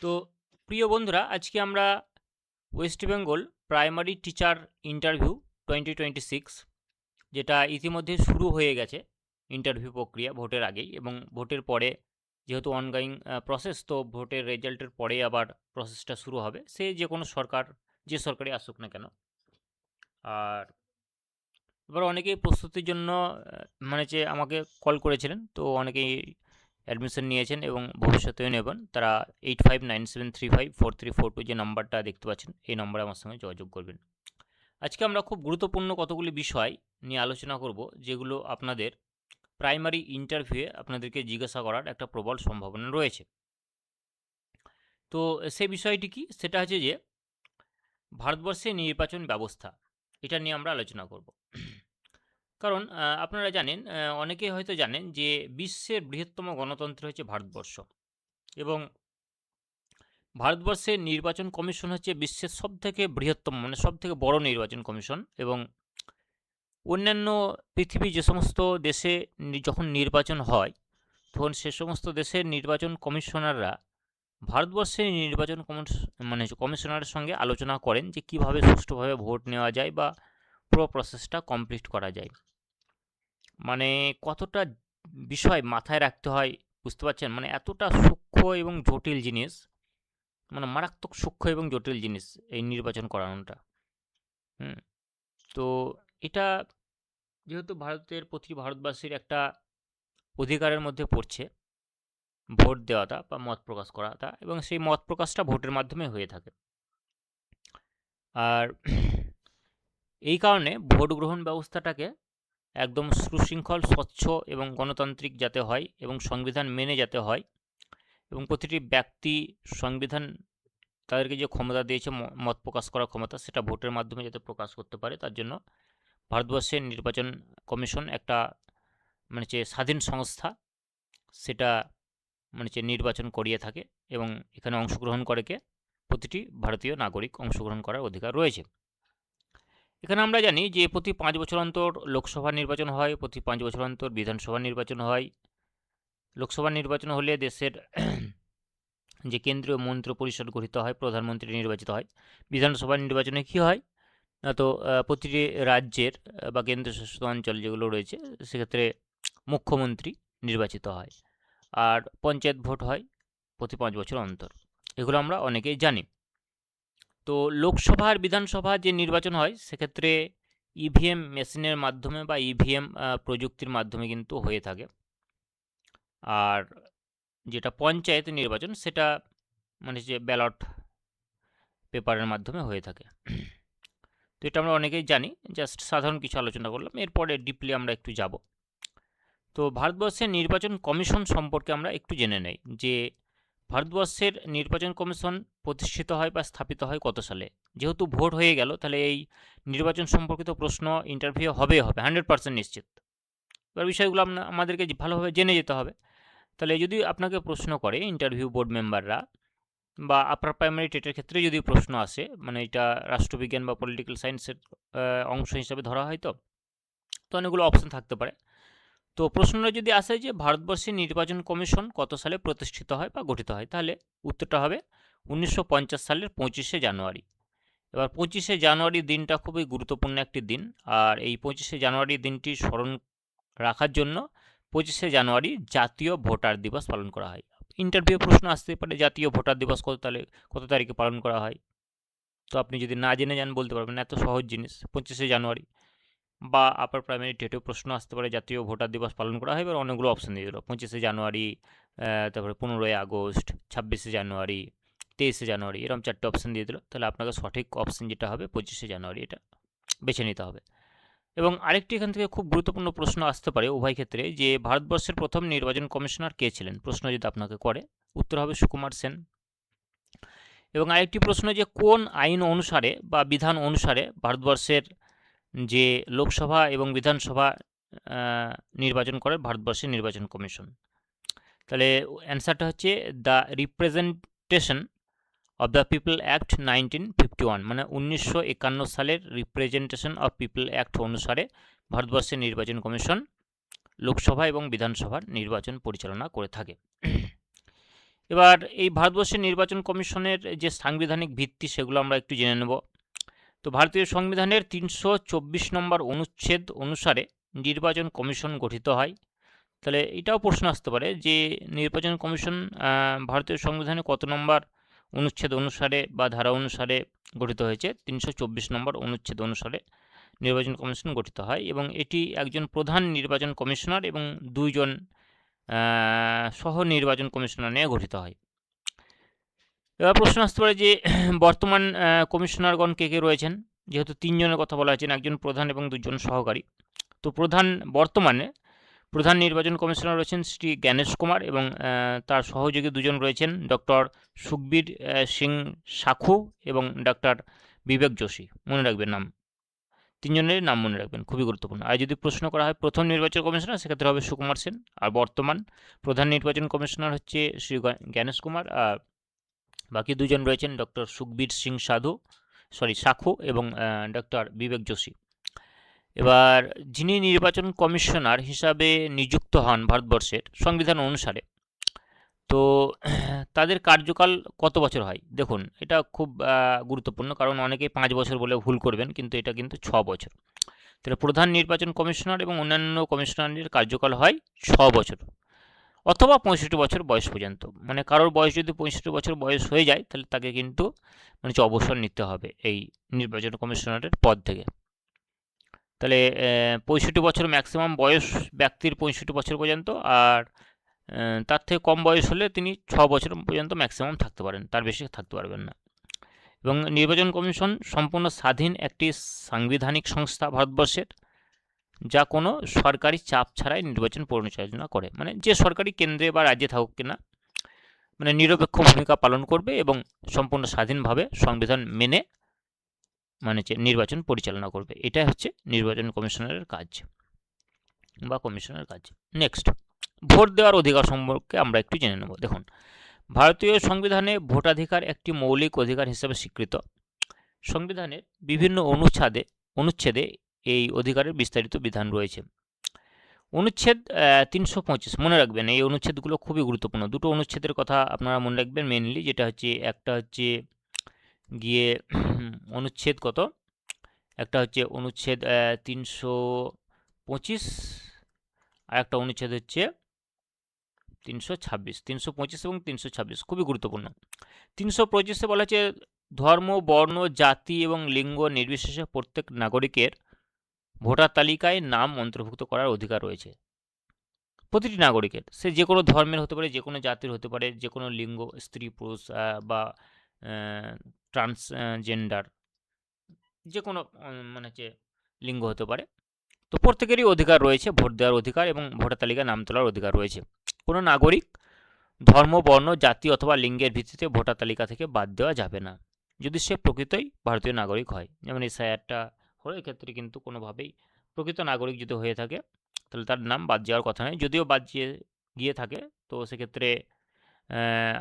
তো প্রিয় বন্ধুরা, আজকে আমরা West Bengal primary teacher interview 2026 যেটা ইতিমধ্যে শুরু হয়ে গেছে ইন্টারভিউ প্রক্রিয়া ভোটের আগেই, এবং ভোটের পরে যেহেতু অনগোয়িং প্রসেস, তো ভোটের রেজাল্টের পরে আবার প্রসেসটা শুরু হবে, সে যে কোনো সরকার, যে সরকারই আসুক না কেন। আর এবার অনেকেই প্রস্তুতির জন্য মানে যে আমাকে কল করেছিলেন, তো অনেকেই অ্যাডমিশন নিয়েছেন এবং ভবিষ্যতেও নেবেন। তারা 8597354342 যে নাম্বারটা দেখতে পাচ্ছেন, এই নম্বরে আমার সঙ্গে যোগাযোগ করবেন। আজকে আমরা খুব গুরুত্বপূর্ণ কতগুলি বিষয় নিয়ে আলোচনা করব, যেগুলো আপনাদের প্রাইমারি ইন্টারভিউয়ে আপনাদেরকে জিজ্ঞাসা করার একটা প্রবল সম্ভাবনা রয়েছে। তো সেই বিষয়টি কি, সেটা হচ্ছে যে ভারতবর্ষের নির্বাচন ব্যবস্থা, এটা নিয়ে আমরা আলোচনা করব। কারণ আপনারা জানেন, অনেকেই হয়তো জানেন যে বিশ্বের বৃহত্তম গণতন্ত্র হচ্ছে ভারতবর্ষ, এবং ভারতবর্ষের নির্বাচন কমিশন হচ্ছে বিশ্বের সবথেকে বৃহত্তম, মানে সবথেকে বড় নির্বাচন কমিশন। এবং অন্যান্য পৃথিবীর যে সমস্ত দেশে যখন নির্বাচন হয়, তখন সে সমস্ত দেশের নির্বাচন কমিশনাররা ভারতবর্ষের নির্বাচন কমিশনারের সঙ্গে আলোচনা করেন যে কিভাবে সুষ্ঠুভাবে ভোট নেওয়া যায় বা পুরো প্রসেসটা কমপ্লিট করা যায়। মানে কতটা বিষয় মাথায় রাখতে হয় বুঝতে পারছেন, মানে এতটা সূক্ষ্ম এবং জটিল জিনিস, মানে মারাত্মক সূক্ষ্ম এবং জটিল জিনিস এই নির্বাচন করানোটা। তো এটা যেহেতু ভারতের প্রতি ভারতবাসীর একটা অধিকারের মধ্যে পড়ছে ভোট দেওয়াটা বা মত প্রকাশ করাটা, এবং সেই মত প্রকাশটা ভোটের মাধ্যমে হয়ে থাকে। আর এই কারণে ভোট গ্রহণ ব্যবস্থাটাকে একদম সুশৃঙ্খল, স্বচ্ছ এবং গণতান্ত্রিক যাতে হয়, এবং সংবিধান মেনে যাতে হয়, এবং প্রতিটি ব্যক্তি সংবিধান তাদেরকে যে ক্ষমতা দিয়েছে মত প্রকাশ করার ক্ষমতা, সেটা ভোটের মাধ্যমে যাতে প্রকাশ করতে পারে, তার জন্য ভারতবর্ষের নির্বাচন কমিশন একটা যে স্বাধীন সংস্থা, সেটা যে নির্বাচন করিয়ে থাকে, এবং এখানে অংশগ্রহণ করে কে প্রতিটি ভারতীয় নাগরিক অংশগ্রহণ করার অধিকার রয়েছে। এখানে আমরা জানি যে প্রতি 5 বছর অন্তর লোকসভা নির্বাচন হয়, প্রতি 5 বছর অন্তর বিধানসভা নির্বাচন হয়। লোকসভা নির্বাচন হলে দেশের যে কেন্দ্রীয় মন্ত্রী পরিষদ গঠিত হয়, প্রধানমন্ত্রী নির্বাচিত হয়। বিধানসভা নির্বাচনে কী হয় না, তো প্রতিটি রাজ্যের বা কেন্দ্রশাসিত অঞ্চল যেগুলো রয়েছে, সেক্ষেত্রে মুখ্যমন্ত্রী নির্বাচিত হয়। আর পঞ্চায়েত ভোট হয় প্রতি 5 বছর অন্তর। এগুলো আমরা অনেকেই জানি। তো লোকসভা আর বিধানসভা যে নির্বাচন হয়, সেক্ষেত্রে ইভিএম মেশিনের মাধ্যমে বা ইভিএম প্রযুক্তির মাধ্যমে কিন্তু হয়ে থাকে। আর যেটা পঞ্চায়েত নির্বাচন, সেটা যে ব্যালট পেপারের মাধ্যমে হয়ে থাকে। তো এটা আমরা অনেকেই জানি, জাস্ট সাধারণ কিছু আলোচনা করলাম, এরপরে ডিপলি আমরা একটু যাব। তো ভারতবর্ষের নির্বাচন কমিশন সম্পর্কে আমরা একটু জেনে নেই যে ভারতবর্ষের নির্বাচন কমিশন প্রতিষ্ঠিত হয় বা স্থাপিত হয় কত সালে। যেহেতু ভোট হয়ে গেল, তাহলে এই নির্বাচন সম্পর্কিত প্রশ্ন ইন্টারভিউ হবে 100% নিশ্চিত। এবার বিষয়গুলো আমাদেরকে ভালোভাবে জেনে যেতে হবে। তাহলে যদি আপনাকে প্রশ্ন করে ইন্টারভিউ বোর্ড মেম্বাররা, বা আপার প্রাইমারি টেটের ক্ষেত্রে যদি প্রশ্ন আসে, এটা রাষ্ট্রবিজ্ঞান বা পলিটিক্যাল সায়েন্সের অংশ হিসাবে ধরা হয়, তো অনেকগুলো অপশন থাকতে পারে। তো প্রশ্নটা যদি আসে যে ভারতবর্ষের নির্বাচন কমিশন কত সালে প্রতিষ্ঠিত হয় বা গঠিত হয়, তাহলে উত্তরটা হবে 1950 সালের 25শে জানুয়ারি। এবার 25শে জানুয়ারি দিনটা খুবই গুরুত্বপূর্ণ একটি দিন, আর এই 25শে জানুয়ারি দিনটি স্মরণ রাখার জন্য 25শে জানুয়ারি জাতীয় ভোটার দিবস পালন করা হয়। ইন্টারভিউ প্রশ্ন আসতে পারে জাতীয় ভোটার দিবস কত তারিখে পালন করা হয়, তো আপনি যদি না জেনে যান বলতে পারবেন না, এত সহজ জিনিস 25শে জানুয়ারি। বা আপার প্রাইমারি টেটেও প্রশ্ন আসতে পারে জাতীয় ভোটার দিবস পালন করা হয়, এবার অনেকগুলো অপশান দিয়ে দিল, 25শে জানুয়ারি, তারপরে 15ই আগস্ট, 26শে জানুয়ারি, 23শে জানুয়ারি, এরকম 4টে অপশান দিয়ে দিল। তাহলে আপনাকে সঠিক অপশান যেটা হবে 25শে জানুয়ারি, এটা বেছে নিতে হবে। এবং আরেকটি এখান থেকে খুব গুরুত্বপূর্ণ প্রশ্ন আসতে পারে উভয় ক্ষেত্রে, যে ভারতবর্ষের প্রথম নির্বাচন কমিশনার কে ছিলেন, প্রশ্ন যদি আপনাকে করে, উত্তর হবে সুকুমার সেন। এবং আরেকটি প্রশ্ন, যে কোন আইন অনুসারে বা বিধান অনুসারে ভারতবর্ষের যে লোকসভা এবং বিধানসভা নির্বাচন করে ভারতবর্ষের নির্বাচন কমিশন। তাহলে অ্যান্সারটা হচ্ছে the representation of the people act 1951, 1951 সালের রিপ্রেজেন্টেশন অফ পিপল অ্যাক্ট অনুসারে ভারতবর্ষের নির্বাচন কমিশন লোকসভা এবং বিধানসভার নির্বাচন পরিচালনা করে থাকে। এবার এই ভারতবর্ষের নির্বাচন কমিশনের যে সাংবিধানিক ভিত্তি সেগুলো আমরা একটু জেনে নেব। তো ভারতীয় সংবিধানের 324 নম্বর অনুচ্ছেদ অনুসারে নির্বাচন কমিশন গঠিত হয়। তাহলে এটাও প্রশ্ন আসতে পারে যে নির্বাচন কমিশন ভারতীয় সংবিধানে কত নম্বর অনুচ্ছেদ অনুসারে বা ধারা অনুসারে গঠিত হয়েছে? 324 নম্বর অনুচ্ছেদ অনুসারে নির্বাচন কমিশন গঠিত হয় এবং এটি একজন প্রধান নির্বাচন কমিশনার এবং 2 জন সহ নির্বাচন কমিশনার নিয়ে গঠিত হয়। এবার প্রশ্ন আসতে পারে যে বর্তমান কমিশনারগণ কে কে রয়েছেন? যেহেতু 3 জনের কথা বলা হয়েছে, একজন প্রধান এবং 2 জন সহকারী। তো বর্তমানে প্রধান নির্বাচন কমিশনার রয়েছেন শ্রী জ্ঞানেশ কুমার এবং তার সহযোগী 2 জন রয়েছেন ডক্টর সুখবীর সিং সাখু এবং ডক্টর বিবেক যোশী। মনে রাখবেন নাম, 3 জনের নাম মনে রাখবেন, খুবই গুরুত্বপূর্ণ। আর যদি প্রশ্ন করা হয় প্রথম নির্বাচন কমিশনার, সেক্ষেত্রে হবে সুকুমার সেন। আর বর্তমান প্রধান নির্বাচন কমিশনার হচ্ছে শ্রী জ্ঞানেশ কুমার, আর বাকি 2 জন রয়েছেন ডক্টর সুখবীর সিং সাখু এবং ডক্টর বিবেক যোশী। এবার যিনি নির্বাচন কমিশনার হিসাবে নিযুক্ত হন ভারতবর্ষের সংবিধান অনুসারে, তো তাদের কার্যকাল কত বছর হয়? দেখুন, এটা খুব গুরুত্বপূর্ণ, কারণ অনেকেই 5 বছর বলে ভুল করবেন, কিন্তু এটা কিন্তু 6 বছর। তাহলে প্রধান নির্বাচন কমিশনার এবং অন্যান্য কমিশনারের কার্যকাল হয় 6 বছর অথবা 65 বছর বয়স পর্যন্ত। মানে কারোর বয়স যদি 65 বছর বয়স হয়ে যায়, তাহলে তাকে কিন্তু মানে অবসর নিতে হবে এই নির্বাচন কমিশনারের পদ থেকে। তাহলে 65 বছর ম্যাক্সিমাম বয়স ব্যক্তির, 65 বছর পর্যন্ত। আর তার থেকে কম বয়স হলে তিনি 6 বছর পর্যন্ত ম্যাক্সিমাম থাকতে পারেন, তার বেশি থাকতে পারবেন না। এবং নির্বাচন কমিশন সম্পূর্ণ স্বাধীন একটি সাংবিধানিক সংস্থা ভারতবর্ষের, যা কোনো সরকারি চাপ ছাড়াই নির্বাচন পরিচালনা করে। মানে যে সরকারি কেন্দ্রে বা রাজ্যে থাকুক কিনা, মানে নিরপেক্ষ ভূমিকা পালন করবে এবং সম্পূর্ণ স্বাধীনভাবে সংবিধান মেনে মানে নির্বাচন পরিচালনা করবে। এটা হচ্ছে নির্বাচন কমিশনারের কাজ বা কমিশনের কাজ। নেক্সট, ভোট দেওয়ার অধিকার সম্পর্কে আমরা একটু জেনে নেব। দেখুন, ভারতীয় সংবিধানে ভোটাধিকার একটি মৌলিক অধিকার হিসেবে স্বীকৃত। সংবিধানের বিভিন্ন অনুচ্ছেদে এই অধিকারের বিস্তারিত বিধান রয়েছে। অনুচ্ছেদ 325, মনে রাখবেন এই অনুচ্ছেদগুলো খুবই গুরুত্বপূর্ণ। দুটো অনুচ্ছেদের কথা আপনারা মনে রাখবেন মেনলি, যেটা হচ্ছে একটা হচ্ছে গিয়ে অনুচ্ছেদ কত, একটা হচ্ছে অনুচ্ছেদ 325, আর একটা অনুচ্ছেদ হচ্ছে 326, 325 এবং 326 খুবই গুরুত্বপূর্ণ। 325-এ বলা হচ্ছে ধর্ম, বর্ণ, জাতি এবং লিঙ্গ নির্বিশেষে প্রত্যেক নাগরিকের ভোটার তালিকায় নাম অন্তর্ভুক্ত করার অধিকার রয়েছে। প্রতিটি নাগরিকের, সে যে কোনো ধর্মের হতে পারে, যে কোনো জাতির হতে পারে, যে কোনো লিঙ্গ, স্ত্রী পুরুষ বা ট্রান্সজেন্ডার, যে কোনো মানে হচ্ছে লিঙ্গ হতে পারে। তো প্রত্যেকেরই অধিকার রয়েছে ভোট দেওয়ার অধিকার এবং ভোটার তালিকায় নাম তোলার অধিকার রয়েছে। কোনো নাগরিক ধর্ম, বর্ণ, জাতি অথবা লিঙ্গের ভিত্তিতে ভোটার তালিকা থেকে বাদ দেওয়া যাবে না, যদি সে প্রকৃতই ভারতীয় নাগরিক হয়। যেমন এসআইআরটা হলো, এক্ষেত্রে কিন্তু কোনোভাবেই প্রকৃত নাগরিক যদি হয়ে থাকে, তাহলে তার নাম বাদ যাওয়ার কথা নয়। যদিও বাদ গিয়ে থাকে, তো সেক্ষেত্রে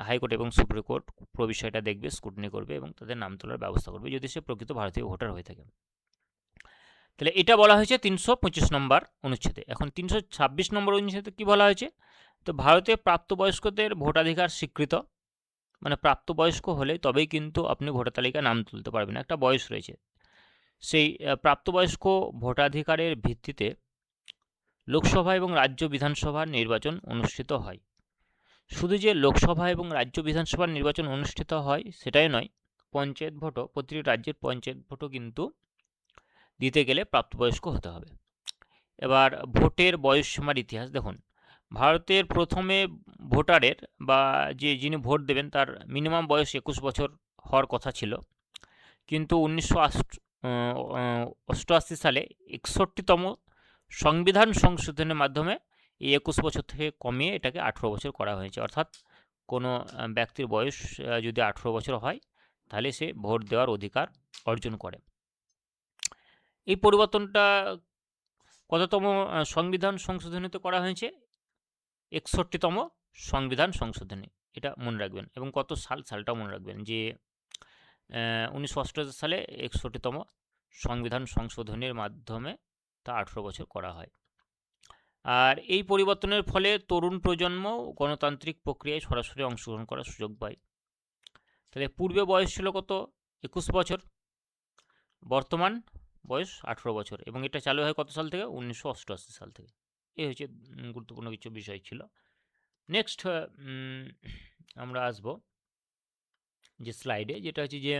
হাইকোর্ট এবং সুপ্রিম কোর্ট পুরো বিষয়টা দেখবে, স্ক্রুটিনি করবে এবং তাদের নাম তোলার ব্যবস্থা করবে, যদি সে প্রকৃত ভারতীয় ভোটার হয়ে থাকে। তাহলে এটা বলা হয়েছে 325 নম্বর অনুচ্ছেদে। এখন 326 নম্বর অনুচ্ছেদে কী বলা হয়েছে? তো ভারতে প্রাপ্তবয়স্কদের ভোটাধিকার স্বীকৃত, মানে প্রাপ্তবয়স্ক হলে তবেই কিন্তু আপনি ভোটার তালিকায় নাম তুলতে পারবেন, একটা বয়স রয়েছে। সেই প্রাপ্তবয়স্ক ভোটাধিকারের ভিত্তিতে লোকসভা এবং রাজ্য বিধানসভার নির্বাচন অনুষ্ঠিত হয়। শুধু যে লোকসভা এবং রাজ্য বিধানসভার নির্বাচন অনুষ্ঠিত হয় সেটাই নয়, পঞ্চায়েত ভোটও, প্রতিটি রাজ্যের পঞ্চায়েত ভোটও কিন্তু দিতে গেলে প্রাপ্তবয়স্ক হতে হবে। এবার ভোটের বয়সসীমার ইতিহাস দেখুন, ভারতের প্রথমে ভোটারের বা যিনি ভোট দেবেন তার মিনিমাম বয়স 21 বছর হওয়ার কথা ছিল, কিন্তু 1988 সালে 61তম সংবিধান সংশোধনের মাধ্যমে এই 21 বছর থেকে কমিয়ে এটাকে 18 বছর করা হয়েছে। অর্থাৎ কোনো ব্যক্তির বয়স যদি 18 বছর হয়, তাহলে সে ভোট দেওয়ার অধিকার অর্জন করে। এই পরিবর্তনটা কততম সংবিধান সংশোধনীতে করা হয়েছে? 61তম সংবিধান সংশোধনী, এটা মনে রাখবেন। এবং কত সালটাও মনে রাখবেন, যে 1988 সালে 61তম সংবিধান সংশোধনীর মাধ্যমে তা 18 বছর করা হয়। আর এই পরিবর্তনের ফলে তরুণ প্রজন্ম গণতান্ত্রিক প্রক্রিয়ায় সরাসরি অংশগ্রহণ করার সুযোগ পায়। তাহলে পূর্বে বয়স ছিল কত? 21 বছর, বর্তমান বয়স 18 বছর, এবং এটা চালু হয় কত সাল থেকে? 1988 সাল থেকে। এই হচ্ছে গুরুত্বপূর্ণ কিছু বিষয় ছিল। নেক্সট আমরা আসব যে স্লাইডে, যেটা হচ্ছে যে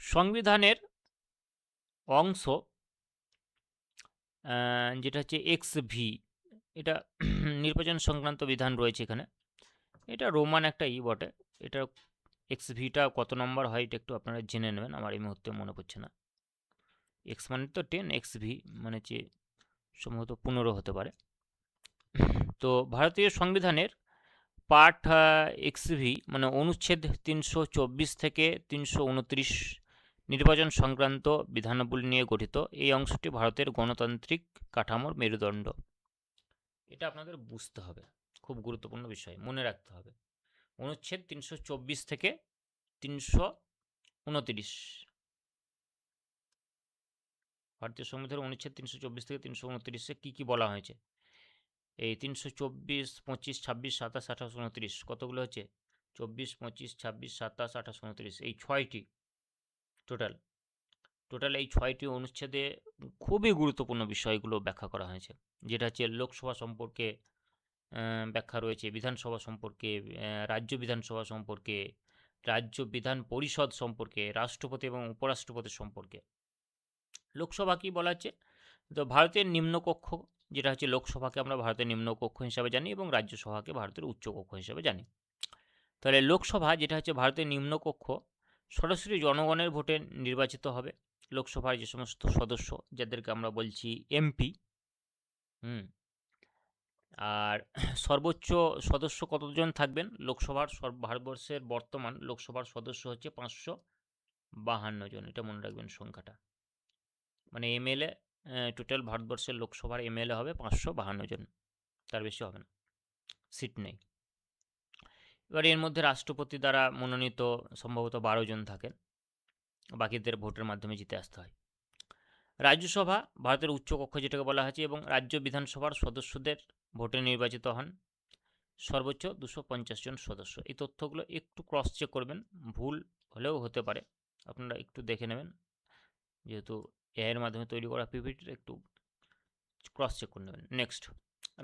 সংবিধানের অংশ যেটা হচ্ছে XV, এটা নির্বাচন সংক্রান্ত বিধান রয়েছে এখানে। এটা রোমান একটা বটে। এটা XVটা কত নম্বর হয় এটা একটু আপনারা জেনে নেবেন, আমার এই মুহূর্তে মনে পড়ছে না। X মানে তো 10, XV মানে হচ্ছে সম্ভবত 15 হতে পারে। তো ভারতীয় সংবিধানের পার্ট XV মানে অনুচ্ছেদ 324 থেকে 329 নির্বাচন সংক্রান্ত বিধানাবলী নিয়ে গঠিত। এই অংশটি ভারতের গণতান্ত্রিক কাঠামোর মেরুদণ্ড। এটা আপনাদের বুঝতে হবে, খুব গুরুত্বপূর্ণ বিষয়, মনে রাখতে হবে। অনুচ্ছেদ 324 থেকে 329, ভারতীয় সংবিধানের অনুচ্ছেদ 324 থেকে 329-এ কী কী বলা হয়েছে? এই 324, 25, 26, 27, 28, 29 কতগুলো হচ্ছে? 24, 25, 26, 27, 28, 29 এই 6টি টোটাল এই 6টি অনুচ্ছেদে খুবই গুরুত্বপূর্ণ বিষয়গুলো ব্যাখ্যা করা হয়েছে। যেটা হচ্ছে লোকসভা সম্পর্কে ব্যাখ্যা রয়েছে, বিধানসভা সম্পর্কে, রাজ্য বিধানসভা সম্পর্কে, রাজ্য বিধান পরিষদ সম্পর্কে, রাষ্ট্রপতি এবং উপরাষ্ট্রপতি সম্পর্কে। লোকসভা কি বলা হচ্ছে? তো ভারতের নিম্নকক্ষ, যেটা হচ্ছে লোকসভাকে আমরা ভারতের নিম্নকক্ষ হিসাবে জানি এবং রাজ্যসভাকে ভারতের উচ্চকক্ষ হিসাবে জানি। তাহলে লোকসভা যেটা হচ্ছে ভারতের নিম্নকক্ষ সরাসরি জনগণের ভোটে নির্বাচিত হবে। লোকসভার যে সমস্ত সদস্য, যাদেরকে আমরা বলছি MP, আর সর্বোচ্চ সদস্য কতজন থাকবেন লোকসভার? ভারতবর্ষের বর্তমান লোকসভার সদস্য হচ্ছে 552 জন, এটা মনে রাখবেন সংখ্যাটা। মানে MLA, টোটাল ভারতবর্ষের লোকসভার MLA হবে 552 জন, তার বেশি হবে না, সিট নেই। এবার এর মধ্যে রাষ্ট্রপতি দ্বারা মনোনীত সম্ভবত 12 জন থাকেন, বাকিদের ভোটের মাধ্যমে জিতে আসতে হয়। রাজ্যসভা ভারতের উচ্চকক্ষ যেটাকে বলা হয়েছে, এবং রাজ্য বিধানসভার সদস্যদের ভোটে নির্বাচিত হন সর্বোচ্চ 250 জন সদস্য। এই তথ্যগুলো একটু ক্রস চেক করবেন, ভুল হলেও হতে পারে, আপনারা একটু দেখে নেবেন, যেহেতু এর মাধ্যমে তৈরি করা পিপিটিটা একটু ক্রস চেক করে নেবেন। নেক্সট,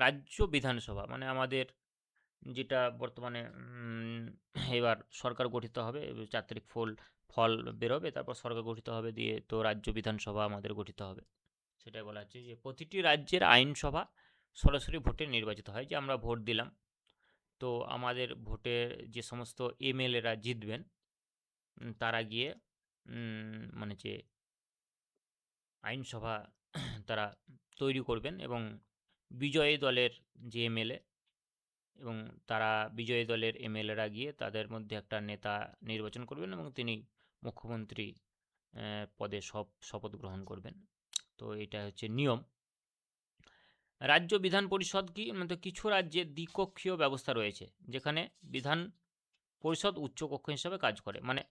রাজ্য বিধানসভা মানে আমাদের যেটা বর্তমানে এবার সরকার গঠিত হবে, 4 তারিখ ফল বেরোবে, তারপর সরকার গঠিত হবে, দিয়ে তো রাজ্য বিধানসভা আমাদের গঠিত হবে। সেটাই বলা হচ্ছে যে প্রতিটি রাজ্যের আইনসভা সরাসরি ভোটে নির্বাচিত হয়। যে আমরা ভোট দিলাম, তো আমাদের ভোটের যে সমস্ত MLA-রা জিতবেন তারা গিয়ে মানে যে আইনসভা তারা তৈরি করবেন, এবং বিজয়ী দলের যে MLA এবং তারা বিজয়ী দলের MLA-রা গিয়ে তাদের মধ্যে একটা নেতা নির্বাচন করবেন, এবং তিনি মুখ্যমন্ত্রী পদে শপথ গ্রহণ করবেন। তো এটা হচ্ছে নিয়ম। রাজ্য বিধান পরিষদ কি? মানে কিছু রাজ্যে দ্বিকক্ষীয় ব্যবস্থা রয়েছে, যেখানে বিধান পরিষদ উচ্চকক্ষ হিসাবে কাজ করে। মানে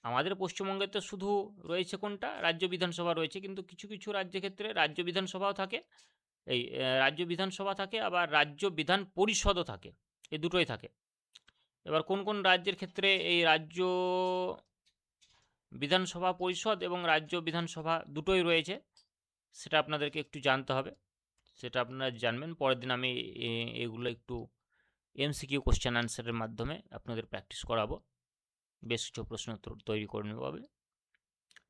আমাদের পশ্চিমবঙ্গে তো শুধু রয়েছে কোনটা? রাজ্য বিধানসভা রয়েছে, কিন্তু কিছু কিছু রাজ্যের ক্ষেত্রে রাজ্য বিধানসভাও থাকে, এই রাজ্য বিধানসভা থাকে, আবার রাজ্য বিধান পরিষদও থাকে, এই দুটোই থাকে। এবার কোন কোন রাজ্যের ক্ষেত্রে এই রাজ্য বিধানসভা পরিষদ এবং রাজ্য বিধানসভা দুটোই রয়েছে, সেটা আপনাদেরকে একটু জানতে হবে, সেটা আপনারা জানবেন। পরের দিন আমি এগুলো একটু MCQ কোশ্চেন আনসারের মাধ্যমে আপনাদের প্র্যাকটিস করাবো, বেশ কিছু প্রশ্ন উত্তর তৈরি করে নেওয়া হবে।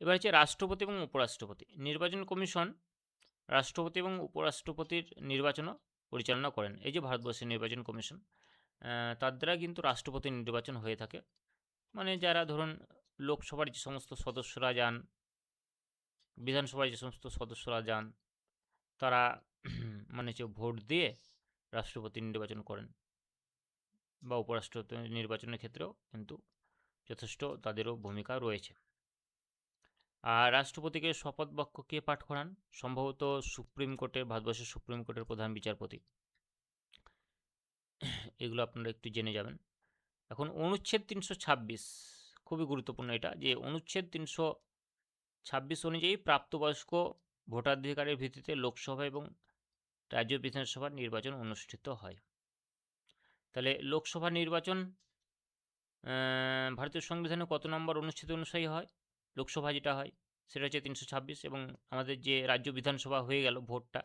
এবার হচ্ছে রাষ্ট্রপতি এবং উপরাষ্ট্রপতি। নির্বাচন কমিশন রাষ্ট্রপতি এবং উপরাষ্ট্রপতির নির্বাচনও পরিচালনা করেন। এই যে ভারতবর্ষের নির্বাচন কমিশন, তার দ্বারা কিন্তু রাষ্ট্রপতির নির্বাচন হয়ে থাকে। মানে যারা ধরুন লোকসভার যে সমস্ত সদস্যরা যান, বিধানসভায় যে সমস্ত সদস্যরা যান, তারা মানে হচ্ছে ভোট দিয়ে রাষ্ট্রপতি নির্বাচন করেন, বা উপরাষ্ট্রপতি নির্বাচনের ক্ষেত্রেও কিন্তু যথেষ্ট তাদেরও ভূমিকা রয়েছে। আর রাষ্ট্রপতিকে শপথ বাক্য কে পাঠ করান? সম্ভবত সুপ্রিম কোর্টের, ভারতবর্ষের সুপ্রিম কোর্টের প্রধান বিচারপতি। এগুলো আপনারা একটু জেনে যাবেন। এখন অনুচ্ছেদ 326 খুবই গুরুত্বপূর্ণ এটা, যে অনুচ্ছেদ 326 অনুযায়ী প্রাপ্তবয়স্ক ভোটাধিকারের ভিত্তিতে লোকসভা এবং রাজ্য বিধানসভার নির্বাচন অনুষ্ঠিত হয়। তাহলে লোকসভা নির্বাচন ভারতীয় সংবিধানে কত নম্বর অনুচ্ছেদ অনুযায়ী হয়? লোকসভা যেটা হয় সেটা হচ্ছে 326, এবং আমাদের যে রাজ্য বিধানসভা হয়ে গেল ভোটটা,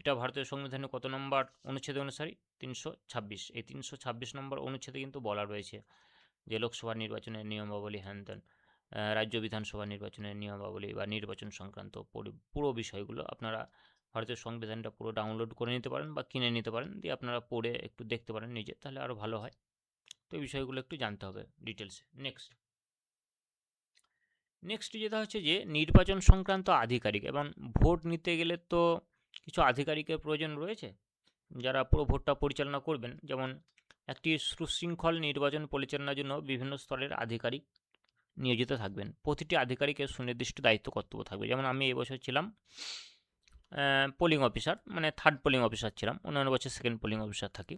এটা ভারতীয় সংবিধানে কত নম্বর অনুচ্ছেদ অনুসারী? 326। এই 326 নম্বর অনুচ্ছেদে কিন্তু বলা রয়েছে যে লোকসভা নির্বাচনের নিয়মাবলী হ্যান-ত্যান, রাজ্য বিধানসভা নির্বাচনের নিয়মাবলী বা নির্বাচন সংক্রান্ত পুরো বিষয়গুলো আপনারা ভারতীয় সংবিধানটা পুরো ডাউনলোড করে নিতে পারেন বা কিনে নিতে পারেন, দিয়ে আপনারা পড়ে একটু দেখতে পারেন নিজে, তাহলে আরও ভালো হয়। তো এই বিষয়গুলো একটু জানতে হবে ডিটেলসে। নেক্সট যেটা হচ্ছে যে নির্বাচন সংক্রান্ত আধিকারিক, এবং ভোট নিতে গেলে তো কিছু আধিকারিকের প্রয়োজন রয়েছে যারা পুরো ভোটটা পরিচালনা করবেন। যেমন একটি সুশৃঙ্খল নির্বাচন পরিচালনার জন্য বিভিন্ন স্তরের আধিকারিক নিয়োজিত থাকবেন। প্রতিটি আধিকারিকের সুনির্দিষ্ট দায়িত্ব কর্তব্য থাকবে। যেমন আমি এবছর ছিলাম পোলিং অফিসার, মানে থার্ড পোলিং অফিসার ছিলাম, অন্যান্য বছর সেকেন্ড পোলিং অফিসার থাকি।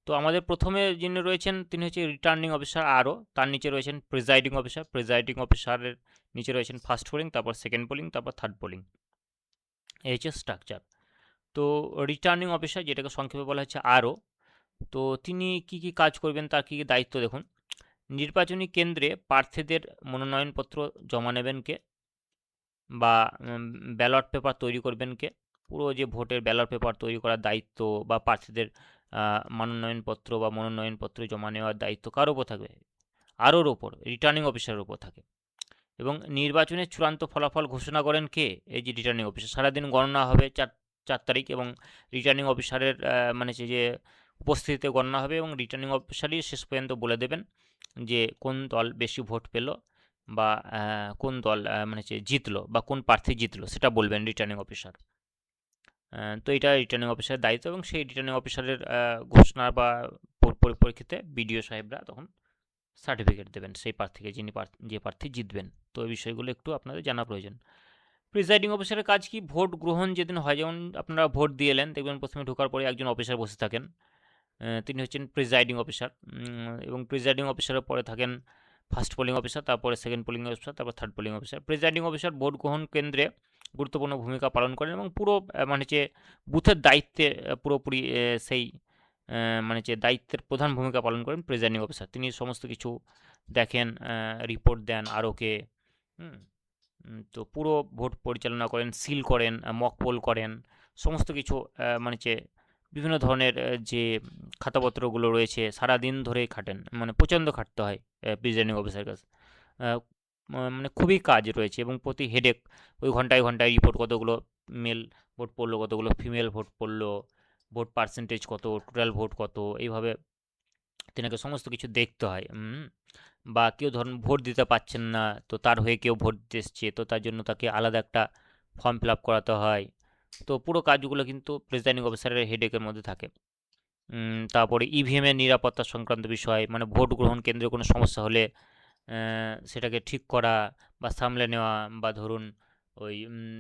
তো আমাদের প্রথমে যিনি রয়েছেন তিনি হচ্ছে রিটার্নিং অফিসার, আরও তার নিচে রয়েছেন প্রিজাইডিং অফিসার, প্রিজাইডিং অফিসারের নিচে রয়েছেন ফার্স্ট পোলিং, তারপর সেকেন্ড পোলিং, তারপর থার্ড পোলিং। এই হচ্ছে স্ট্রাকচার। তো রিটার্নিং অফিসার, যেটাকে সংক্ষেপে বলা হচ্ছে আরও, তো তিনি কি কি কাজ করবেন, তার কী কী দায়িত্ব দেখুন। নির্বাচনী কেন্দ্রে প্রার্থীদের মনোনয়নপত্র জমা নেবেন কে, বা ব্যালট পেপার তৈরি করবেন কে, পুরো যে ভোটের ব্যালট পেপার তৈরি করার দায়িত্ব বা প্রার্থীদের মনোনয়নপত্র বা মনোনয়নপত্র জমা নেওয়ার দায়িত্ব কার ওপর থাকবে? আরওর ওপর, রিটার্নিং অফিসারের ওপর থাকে। এবং নির্বাচনের চূড়ান্ত ফলাফল ঘোষণা করেন কে? এই যে রিটার্নিং অফিসার। সারাদিন গণনা হবে 4 তারিখ, এবং রিটার্নিং অফিসারের মানে যে উপস্থিতিতে গণনা হবে, এবং রিটার্নিং অফিসারই শেষ পর্যন্ত বলে দেবেন যে কোন দল বেশি ভোট পেল, বা কোন দল মানে জিতলো, বা কোন প্রার্থী জিতলো, সেটা বলবেন রিটার্নিং অফিসার। তো এটা রিটার্নিং অফিসারের দায়িত্ব, এবং সেই রিটার্নিং অফিসারের ঘোষণা বা পরিপ্রেক্ষিতে বিডিও সাহেবরা তখন সার্টিফিকেট দেবেন সেই প্রার্থীকে, যে প্রার্থী জিতবেন। তো এই বিষয়গুলো একটু আপনাদের জানা প্রয়োজন। প্রিজাইডিং অফিসারের কাজ কি? ভোট গ্রহণ যেদিন হয়, যেমন আপনারা ভোট দিয়ে এলেন, দেখবেন প্রথমে ঢোকার পরে একজন অফিসার বসে থাকেন, তিনি হচ্ছেন প্রিজাইডিং অফিসার। এবং প্রিজাইডিং অফিসারের পরে থাকেন ফার্স্ট পোলিং অফিসার, তারপরে সেকেন্ড পোলিং অফিসার, তারপর third polling officer. Presiding officer vote গ্রহণ কেন্দ্রে গুরুত্বপূর্ণ ভূমিকা পালন করেন, এবং পুরো মানে বুথের দায়িত্বে পুরোপুরি সেই মানে দায়িত্বের প্রধান ভূমিকা পালন করেন প্রিজাইডিং অফিসার। তিনি সমস্ত কিছু দেখেন, রিপোর্ট দেন আরওকে। তো পুরো ভোট পরিচালনা করেন, সিল করেন, মক পোল করেন, সমস্ত কিছু মানে বিভিন্ন ধরনের যে খাতাপত্রগুলো রয়েছে সারাদিন ধরেই খাটেন, মানে প্রচণ্ড খাটতে হয় প্রিজাইডিং অফিসারের কাছে। মানে খুবই কাজ রয়েছে, এবং প্রতি হেডেক ওই ঘন্টায় ঘন্টায় রিপোর্ট, কতগুলো মেল ভোট পড়লো, কতগুলো ফিমেল ভোট পড়লো, ভোট পার্সেন্টেজ কত, টোটাল ভোট কত, এইভাবে তেনাকে সমস্ত কিছু দেখতে হয়। বা কেউ ধরুন ভোট দিতে পারছেন না, তো তার হয়ে কেউ ভোট দিতে এসছে, তো তার জন্য তাকে আলাদা একটা ফর্ম ফিল আপ করাতে হয়। তো পুরো কাজগুলো কিন্তু প্রিজাইডিং অফিসারের হেডেকের মধ্যে থাকে। তারপরে ইভিএমের নিরাপত্তা সংক্রান্ত বিষয়, মানে ভোট গ্রহণ কেন্দ্রে কোনো সমস্যা হলে সেটাকে ঠিক করা বা সামলে নেওয়া, বা ধরুন ওই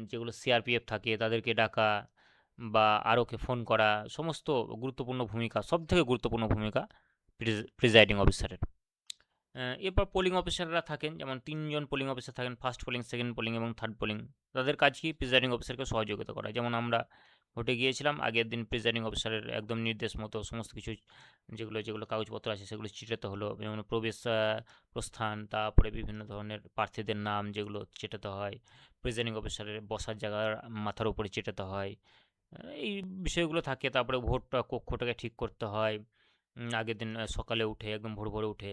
যেগুলো সিআরপিএফ থাকে তাদেরকে ডাকা, বা আরওকে ফোন করা, সমস্ত গুরুত্বপূর্ণ ভূমিকা, সবথেকে গুরুত্বপূর্ণ ভূমিকা প্রিজাইডিং অফিসারের। এরপর পোলিং অফিসাররা থাকেন, যেমন 3জন পোলিং অফিসার থাকেন, ফার্স্ট পোলিং, সেকেন্ড পোলিং এবং থার্ড পোলিং। তাদের কাজ কি? প্রিজাইডিং অফিসারকে সহযোগিতা করা। যেমন আমরা ভোটে গিয়েছিলাম, আগের দিন প্রিজাইডিং অফিসারের একদম নির্দেশ মতো সমস্ত কিছু যেগুলো কাগজপত্র আছে সেগুলো চিটাতে হলো, যেমন প্রবেশ প্রস্থান, তারপরে বিভিন্ন ধরনের প্রার্থীদের নাম যেগুলো চেটাতে হয়, প্রিজাইডিং অফিসারের বসার জায়গার মাথার উপরে চেটাতে হয়, এই বিষয়গুলো থাকে। তারপরে ভোটটা কক্ষটাকে ঠিক করতে হয়, আগের দিন সকালে উঠে একদম ভোর ভোরে উঠে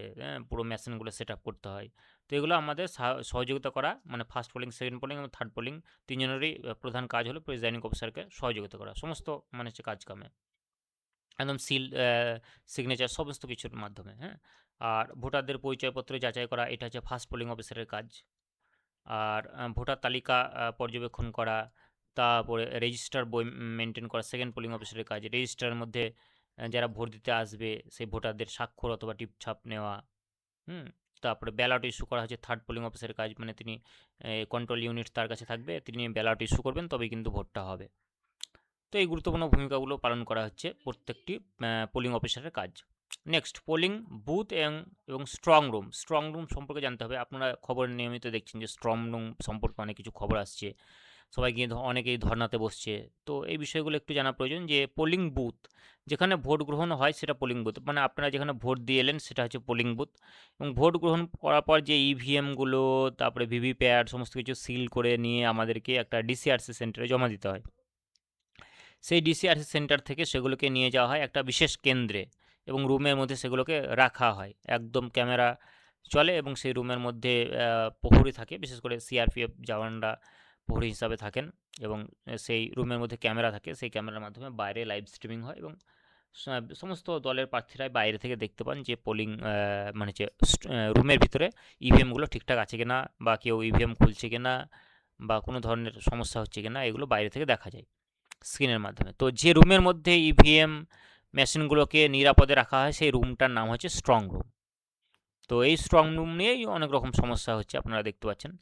পুরো মেশিনগুলো সেট আপ করতে হয়। তো এগুলো আমাদের সহযোগিতা করা, মানে ফার্স্ট পোলিং, সেকেন্ড পোলিং এবং থার্ড পোলিং তিনজনেরই প্রধান কাজ হলো প্রিজাইডিং অফিসারকে সহযোগিতা করা সমস্ত মানে কাজ কামে, একদম সিল, সিগনেচার, সমস্ত কিছুর মাধ্যমে। আর ভোটারদের পরিচয়পত্র যাচাই করা, এটা হচ্ছে ফার্স্ট পোলিং অফিসারের কাজ। আর ভোটার তালিকা পর্যবেক্ষণ করা, তারপরে রেজিস্টার বই মেনটেন করা সেকেন্ড পোলিং অফিসারের কাজ। রেজিস্টারের মধ্যে যারা ভোট দিতে আসবে সেই ভোটারদের স্বাক্ষর অথবা টিপছাপ নেওয়া। তারপরে ব্যালট ইস্যু করা হচ্ছে থার্ড পোলিং অফিসারের কাজ, মানে তিনি কন্ট্রোল ইউনিট তার কাছে থাকবে, তিনি ব্যালট ইস্যু করবেন, তবেই কিন্তু ভোটটা হবে। তো এই গুরুত্বপূর্ণ ভূমিকাগুলো পালন করা হচ্ছে প্রত্যেকটি পোলিং অফিসারের কাজ। নেক্সট, পোলিং বুথ এবং স্ট্রং রুম। স্ট্রং রুম সম্পর্কে জানতে হবে। আপনারা খবর নিয়মিত দেখছেন যে স্ট্রং রুম সম্পর্কে অনেক কিছু খবর আসছে। সবাই গিয়ে অনেকেই ধর্নাতে বসছে। তো এই বিষয়গুলো একটু জানা প্রয়োজন যে পোলিং বুথ যেখানে ভোট গ্রহণ হয় সেটা পোলিং বুথ, মানে আপনারা যেখানে ভোট দিয়ে এলেন সেটা হচ্ছে পোলিং বুথ। এবং ভোট গ্রহণ করার পর যে ইভিএমগুলো, তারপরে ভিভিপ্যাট সমস্ত কিছু সিল করে নিয়ে আমাদেরকে একটা ডিসিআরসি সেন্টারে জমা দিতে হয়। সেই ডিসিআরসি সেন্টার থেকে সেগুলোকে নিয়ে যাওয়া হয় একটা বিশেষ কেন্দ্রে এবং রুমের মধ্যে সেগুলোকে রাখা হয়। একদম ক্যামেরা চলে এবং সেই রুমের মধ্যে প্রহরী থাকে, বিশেষ করে সিআরপিএফ জওয়ানরা প্রহরী হিসাবে থাকেন এবং সেই রুমের মধ্যে ক্যামেরা থাকে। সেই ক্যামেরার মাধ্যমে বাইরে লাইভ স্ট্রিমিং হয় এবং সমস্ত দলের প্রার্থীরাই বাইরে থেকে দেখতে পান যে পোলিং মানে যে রুমের ভিতরে ইভিএমগুলো ঠিকঠাক আছে কিনা, বা কেউ ইভিএম খুলছে কিনা, বা কোনো ধরনের সমস্যা হচ্ছে কিনা, এগুলো বাইরে থেকে দেখা যায় স্ক্রিনের মাধ্যমে। তো যে রুমের মধ্যে ইভিএম মেশিনগুলোকে নিরাপদে রাখা হয় সেই রুমটার নাম হচ্ছে স্ট্রং রুম। তো এই স্ট্রং রুম নিয়েই অনেক রকম সমস্যা হচ্ছে, আপনারা দেখতে পাচ্ছেন।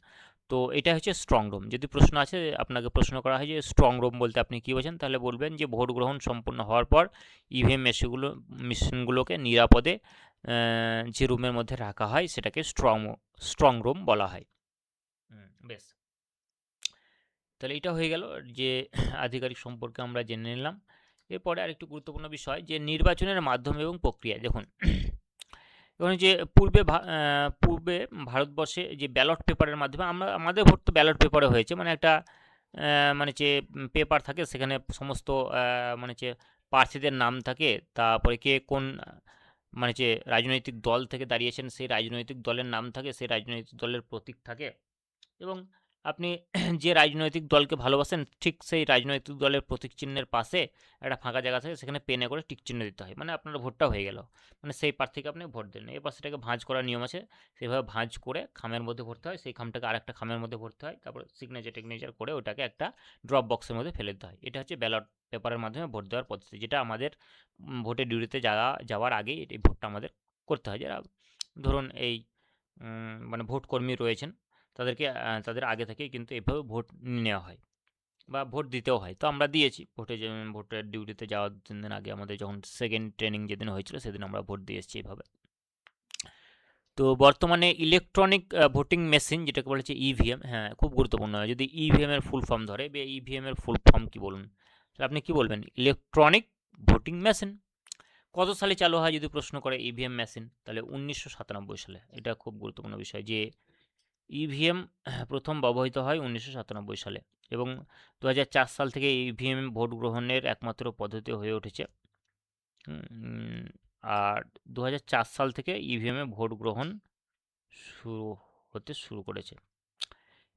তো এটা হচ্ছে স্ট্রং রুম। যদি প্রশ্ন আছে, আপনাকে প্রশ্ন করা হয় যে স্ট্রং রুম বলতে আপনি কী বোঝেন, তাহলে বলবেন যে ভোট গ্রহণ সম্পূর্ণ হওয়ার পর ইভিএম মেশিনগুলোকে নিরাপদে যে রুমের মধ্যে রাখা হয় সেটাকে স্ট্রং রুম বলা হয়। বেশ, তাহলে এটা হয়ে গেল যে আধিকারিক সম্পর্কে আমরা জেনে নিলাম। এরপরে আরেকটু গুরুত্বপূর্ণ বিষয় যে নির্বাচনের মাধ্যম এবং প্রক্রিয়া। দেখুন, এখন যে পূর্বে ভারতবর্ষে যে ব্যালট পেপারের মাধ্যমে আমাদের ভোট তো ব্যালট পেপারে হয়েছে, মানে একটা মানে যে পেপার থাকে সেখানে সমস্ত মানে যে প্রার্থীদের নাম থাকে, তারপরে কে কোন মানে যে রাজনৈতিক দল থেকে দাঁড়িয়েছেন সেই রাজনৈতিক দলের নাম থাকে, সেই রাজনৈতিক দলের প্রতীক থাকে এবং আপনি যে রাজনৈতিক দলকে ভালোবাসেন ঠিক সেই রাজনৈতিক দলের প্রতীক চিহ্নের পাশে একটা ফাঁকা জায়গা থাকে, সেখানে পেনে করে টিক চিহ্ন দিতে হয়, মানে আপনার ভোটটা হয়ে গেল, মানে সেই প্রার্থীকে আপনি ভোট দেন। এরপর সেটাকে ভাঁজ করার নিয়ম আছে, সেইভাবে ভাঁজ করে খামের মধ্যে ভরতে হয়, সেই খামটাকে আরেকটা খামের মধ্যে ভরতে হয়, তারপর সিগনেচার করে ওটাকে একটা ড্রপ বক্সের মধ্যে ফেলে দিতে হয়। এটা হচ্ছে ব্যালট পেপারের মাধ্যমে ভোট দেওয়ার পদ্ধতি, যেটা আমাদের ভোটের ডিউটিতে যাওয়ার আগেই এই ভোটটা আমাদের করতে হয়। যারা ধরুন এই মানে ভোট কর্মী রয়েছেন তাদেরকে তাদের আগে থেকেই কিন্তু এভাবে ভোট নেওয়া হয় বা ভোট দিতেও হয়। তো আমরা দিয়েছি ভোটের ডিউটিতে যাওয়ার 3 দিন আগে আমাদের যখন সেকেন্ড ট্রেনিং যেদিন হয়েছিল সেদিন আমরা ভোট দিয়ে এসেছি এভাবে। তো বর্তমানে ইলেকট্রনিক ভোটিং মেশিন যেটাকে বলা হচ্ছে ইভিএম, হ্যাঁ খুব গুরুত্বপূর্ণ। যদি ইভিএম এর ফুল ফর্ম ধরে, ইভিএম এর ফুল ফর্ম কী বলুন, তাহলে আপনি কী বলবেন? Electronic voting machine. কত সালে চালু হয় যদি প্রশ্ন করে ইভিএম মেশিন, তাহলে 1997 সালে। এটা খুব গুরুত্বপূর্ণ বিষয় যে ইভিএম প্রথম ব্যবহৃত হয় 1997 সালে এবং 2004 সাল থেকে ইভিএম ভোট গ্রহণের একমাত্র পদ্ধতি হয়ে উঠেছে। আর 2004 সাল থেকে ইভিএমে ভোট গ্রহণ শুরু করেছে।